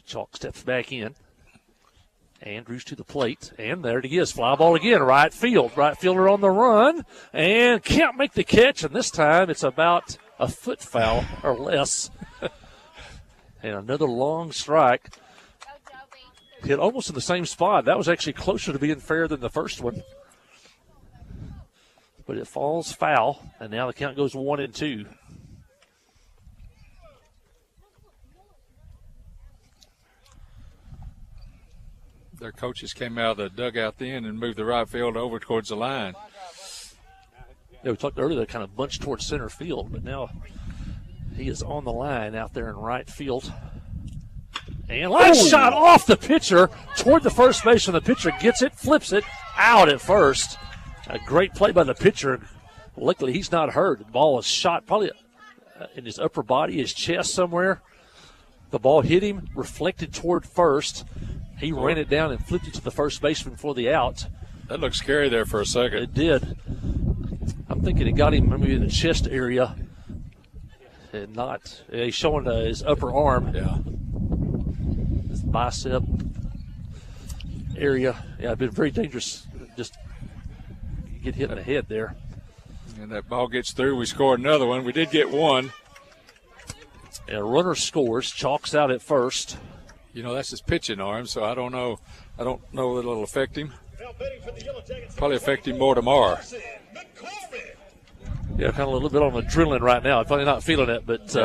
Chalk steps back in. Andrews to the plate, and there it is. Fly ball again, right field. Right fielder on the run, and can't make the catch, and this time it's about a foot foul or less. And another long strike. Hit almost in the same spot. That was actually closer to being fair than the first one. But it falls foul, and now the count goes 1-2. Their coaches came out of the dugout then and moved the right field over towards the line. Yeah, we talked earlier, they kind of bunched towards center field, but now he is on the line out there in right field. And line shot off the pitcher toward the first baseman. The pitcher gets it, flips it out at first. A great play by the pitcher. Luckily, he's not hurt. The ball was shot probably in his upper body, his chest somewhere. The ball hit him, reflected toward first. He ran it down and flipped it to the first baseman for the out. That looked scary there for a second. It did. I'm thinking it got him maybe in the chest area. And not. He's showing his upper arm. Yeah. His bicep area. Yeah, it'd been very dangerous. Just get hit in the head there. And that ball gets through. We scored another one. We did get one. And a runner scores. Chalks out at first. You know, that's his pitching arm, so I don't know that it'll affect him. Probably affect him more tomorrow. Yeah, kind of a little bit on adrenaline right now. Probably not feeling it, but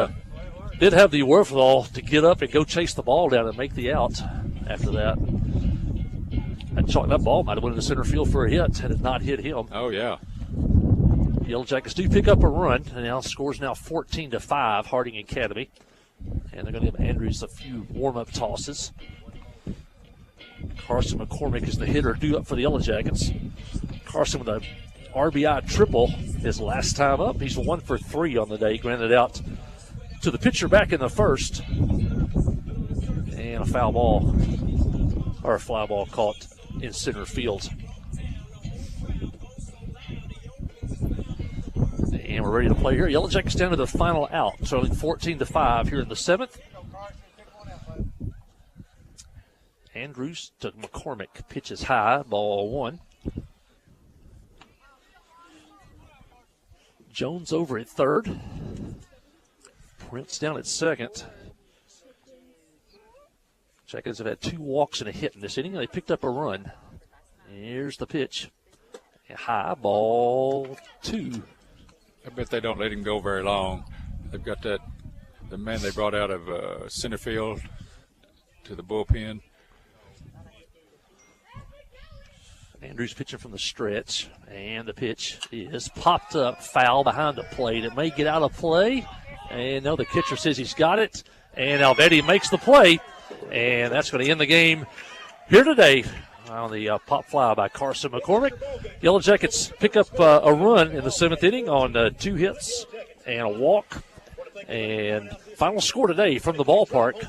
did have the wherewithal to get up and go chase the ball down and make the out after that. That ball might have went into center field for a hit had it not hit him. Oh, yeah. Yellow Jackets do pick up a run, and now scores now 14-5, Harding Academy. And they're going to give Andrews a few warm-up tosses. Carson McCormick is the hitter due up for the Yellow Jackets. Carson with a RBI triple his last time up. He's 1 for 3 on the day, granted out to the pitcher back in the first. And a foul ball, or a fly ball caught in center field. And we're ready to play here. Yellow Jackets down to the final out, trailing 14-5 here in the 7th. Andrews to McCormick. Pitches high, ball 1. Jones over at third. Prince down at second. Jackets have had 2 walks and a hit in this inning, and they picked up a run. Here's the pitch. High, ball 2. I bet they don't let him go very long. They've got the man they brought out of center field to the bullpen. Andrews pitching from the stretch, and the pitch is popped up, foul behind the plate. It may get out of play, and no, the catcher says he's got it, and Alvetti makes the play, and that's going to end the game here today on the pop fly by Carson McCormick. Yellow Jackets pick up a run in the 7th inning on 2 hits and a walk. And final score today from the ballpark,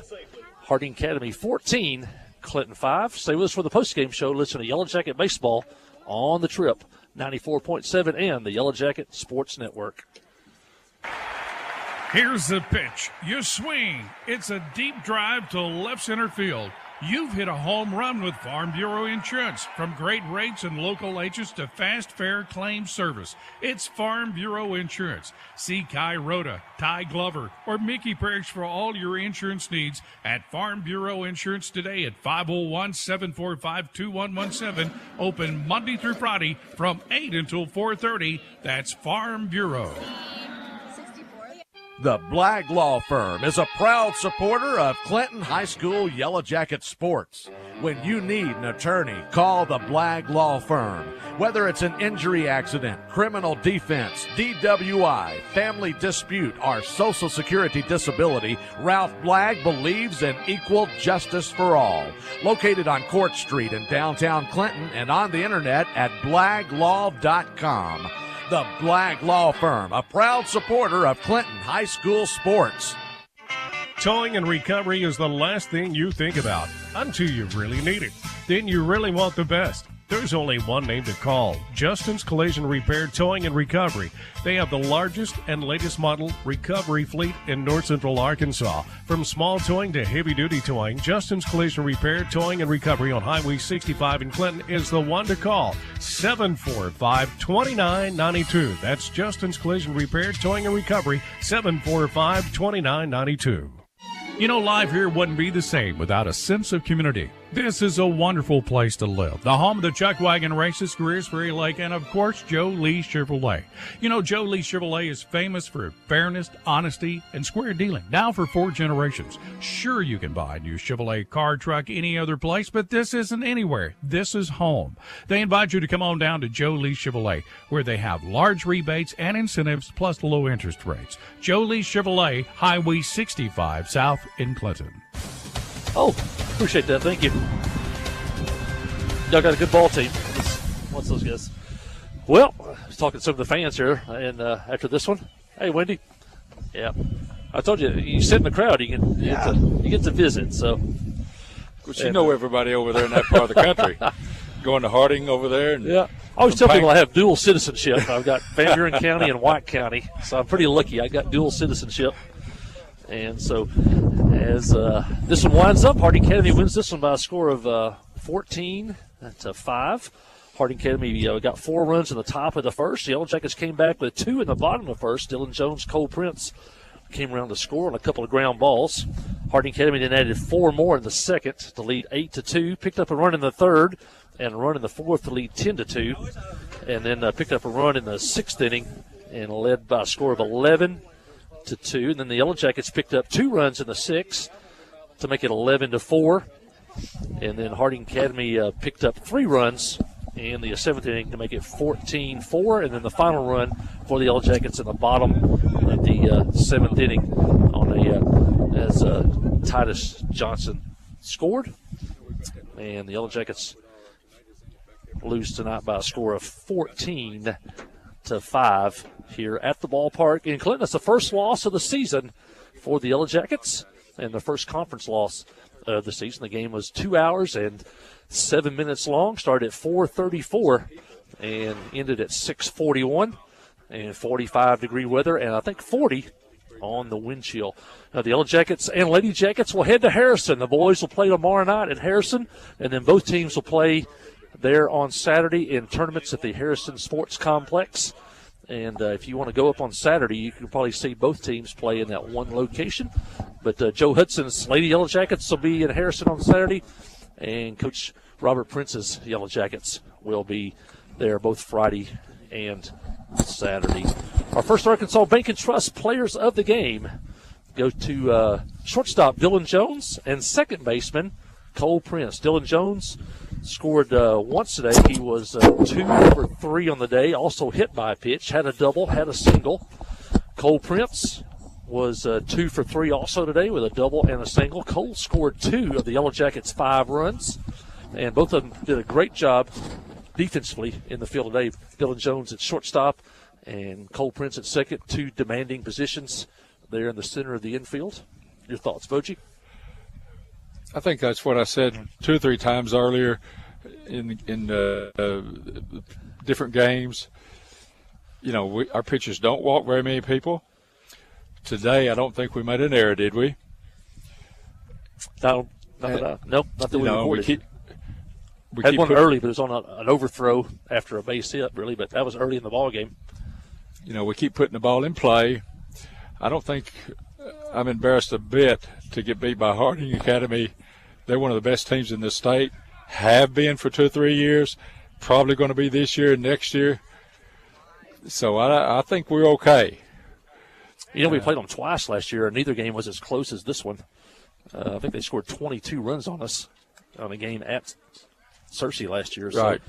Harding Academy 14, Clinton 5. Stay with us for the postgame show. Listen to Yellow Jacket Baseball on the Trip, 94.7 and the Yellow Jacket Sports Network. Here's the pitch. You swing. It's a deep drive to left center field. You've hit a home run with Farm Bureau Insurance. From great rates and local agents to fast, fair claim service, it's Farm Bureau Insurance. See Kai Rhoda, Ty Glover, or Mickey Parrish for all your insurance needs at Farm Bureau Insurance today at 501-745-2117. Open Monday through Friday from 8 until 4:30. That's Farm Bureau. The Blagg Law Firm is a proud supporter of Clinton High School Yellow Jacket sports. When you need an attorney, call the Blagg Law Firm. Whether it's an injury accident, criminal defense, DWI, family dispute, or Social Security disability, Ralph Blagg believes in equal justice for all. Located on Court Street in downtown Clinton and on the internet at blagglaw.com. The Blagg Law Firm, a proud supporter of Clinton High School sports. Towing and recovery is the last thing you think about until you really need it. Then you really want the best. There's only one name to call. Justin's Collision Repair, Towing, and Recovery. They have the largest and latest model recovery fleet in north central Arkansas. From small towing to heavy-duty towing, Justin's Collision Repair, Towing, and Recovery on Highway 65 in Clinton is the one to call. 745-2992. That's Justin's Collision Repair, Towing, and Recovery, 745-2992. You know, life here wouldn't be the same without a sense of community. This is a wonderful place to live. The home of the Chuck Wagon Races, Greers Ferry Lake, and of course, Joe Lee Chevrolet. You know, Joe Lee Chevrolet is famous for fairness, honesty, and square dealing. Now for 4 generations. Sure, you can buy a new Chevrolet car, truck, any other place, but this isn't anywhere. This is home. They invite you to come on down to Joe Lee Chevrolet, where they have large rebates and incentives plus low interest rates. Joe Lee Chevrolet, Highway 65 South in Clinton. Oh, appreciate that. Thank you. Y'all got a good ball team. What's those guys? Well, I was talking to some of the fans here, and after this one, hey, Wendy. Yeah, I told you, you sit in the crowd, you get to visit. So, But you know everybody over there in that part of the country. Going to Harding over there. And yeah, I always tell people I have dual citizenship. I've got Van Buren County and White County, so I'm pretty lucky. I got dual citizenship. And so as this one winds up, Harding Academy wins this one by a score of 14-5. Harding Academy got 4 runs in the top of the first. The Yellow Jackets came back with 2 in the bottom of the first. Dylan Jones, Cole Prince came around to score on a couple of ground balls. Harding Academy then added 4 more in the second to lead 8-2. Picked up a run in the third and a run in the fourth to lead 10-2. And then picked up a run in the 6th inning and led by a score of 11-2. And then the Yellow Jackets picked up 2 runs in the 6th to make it 11-4. And then Harding Academy picked up 3 runs in the 7th inning to make it 14-4. And then the final run for the Yellow Jackets in the bottom of the 7th inning on as Titus Johnson scored. And the Yellow Jackets lose tonight by a score of 14-5 here at the ballpark in Clinton. It's the first loss of the season for the Yellow Jackets and the first conference loss of the season. The game was 2 hours and 7 minutes long, started at 4:34 and ended at 6:41 and 45-degree weather, and I think 40 on the wind chill. Now, the Yellow Jackets and Lady Jackets will head to Harrison. The boys will play tomorrow night at Harrison, and then both teams will play there on Saturday in tournaments at the Harrison Sports Complex. And if you want to go up on Saturday, you can probably see both teams play in that one location. But Joe Hudson's Lady Yellow Jackets will be in Harrison on Saturday, and Coach Robert Prince's Yellow Jackets will be there both Friday and Saturday. Our first Arkansas Bank and Trust players of the game go to shortstop Dylan Jones and second baseman Cole Prince. Dylan Jones scored once today. He was 2 for 3 on the day, also hit by a pitch, had a double, had a single. Cole Prince was 2 for 3 also today with a double and a single. Cole scored 2 of the Yellow Jackets' 5 runs, and both of them did a great job defensively in the field today. Dylan Jones at shortstop and Cole Prince at second, 2 demanding positions there in the center of the infield. Your thoughts, Boji? I think that's what I said 2 or 3 times earlier in different games. You know, our pitchers don't walk very many people. Today, I don't think we made an error, did we? No, not that we recorded. We had one early, but it was on an overthrow after a base hit, really, but that was early in the ball game. You know, we keep putting the ball in play. I don't think I'm embarrassed a bit to get beat by Harding Academy. They're one of the best teams in this state, have been for 2 or 3 years, probably going to be this year and next year. So I think we're okay. You know, we played them twice last year, and neither game was as close as this one. I think they scored 22 runs on us on a game at Searcy last year. So right.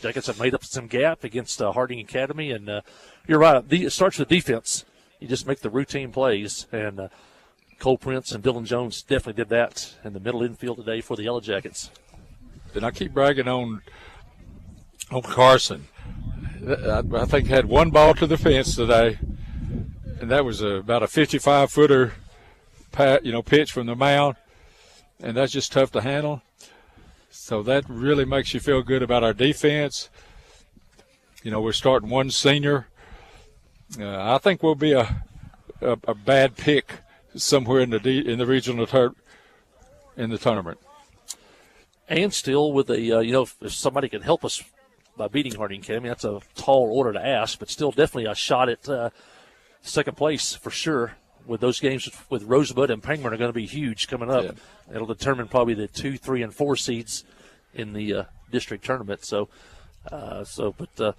Jackets have made up some gap against Harding Academy, and you're right. It starts with defense. You just make the routine plays, and Cole Prince and Dylan Jones definitely did that in the middle infield today for the Yellow Jackets. And I keep bragging on Carson. I think had 1 ball to the fence today, and that was about a 55-footer pitch from the mound, and that's just tough to handle. So that really makes you feel good about our defense. You know, we're starting one senior. I think we'll be a bad pick somewhere in the regional in the tournament. And still with if somebody can help us by beating Harding County, that's a tall order to ask, but still definitely a shot at second place for sure. With those games with Rosebud and Penguin are going to be huge coming up. Yeah. It'll determine probably the 2, 3, and 4 seeds in the district tournament. But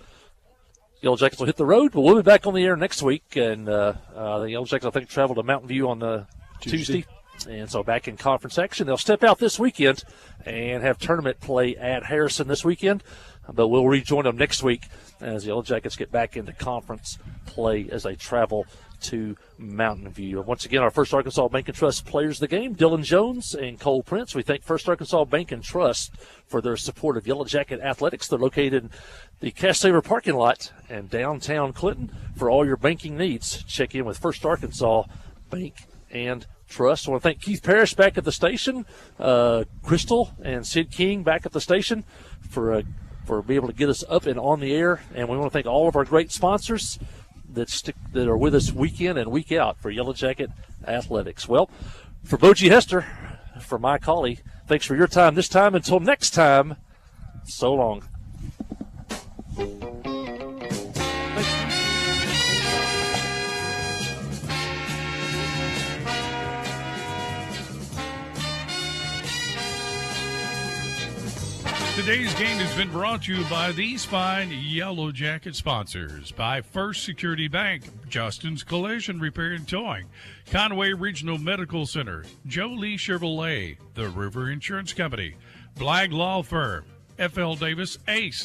Yellow Jackets will hit the road, but we'll be back on the air next week. And the Yellow Jackets, I think, travel to Mountain View on Tuesday. And so back in conference action. They'll step out this weekend and have tournament play at Harrison this weekend. But we'll rejoin them next week as the Yellow Jackets get back into conference play as they travel to Mountain View. And once again, our First Arkansas Bank and Trust players of the game, Dylan Jones and Cole Prince. We thank First Arkansas Bank and Trust for their support of Yellow Jacket Athletics. They're located in the Cash Saver parking lot in downtown Clinton. For all your banking needs, check in with First Arkansas Bank and Trust. I want to thank Keith Parrish back at the station, Crystal and Sid King back at the station for being able to get us up and on the air. And we want to thank all of our great sponsors that are with us week in and week out for Yellow Jacket Athletics. Well, for Boji Hester, for Mike Hawley, thanks for your time this time. Until next time, so long. Today's game has been brought to you by these fine Yellow Jacket sponsors. By First Security Bank, Justin's Collision Repair and Towing, Conway Regional Medical Center, Joe Lee Chevrolet, The River Insurance Company, Blagg Law Firm, F.L. Davis Ace,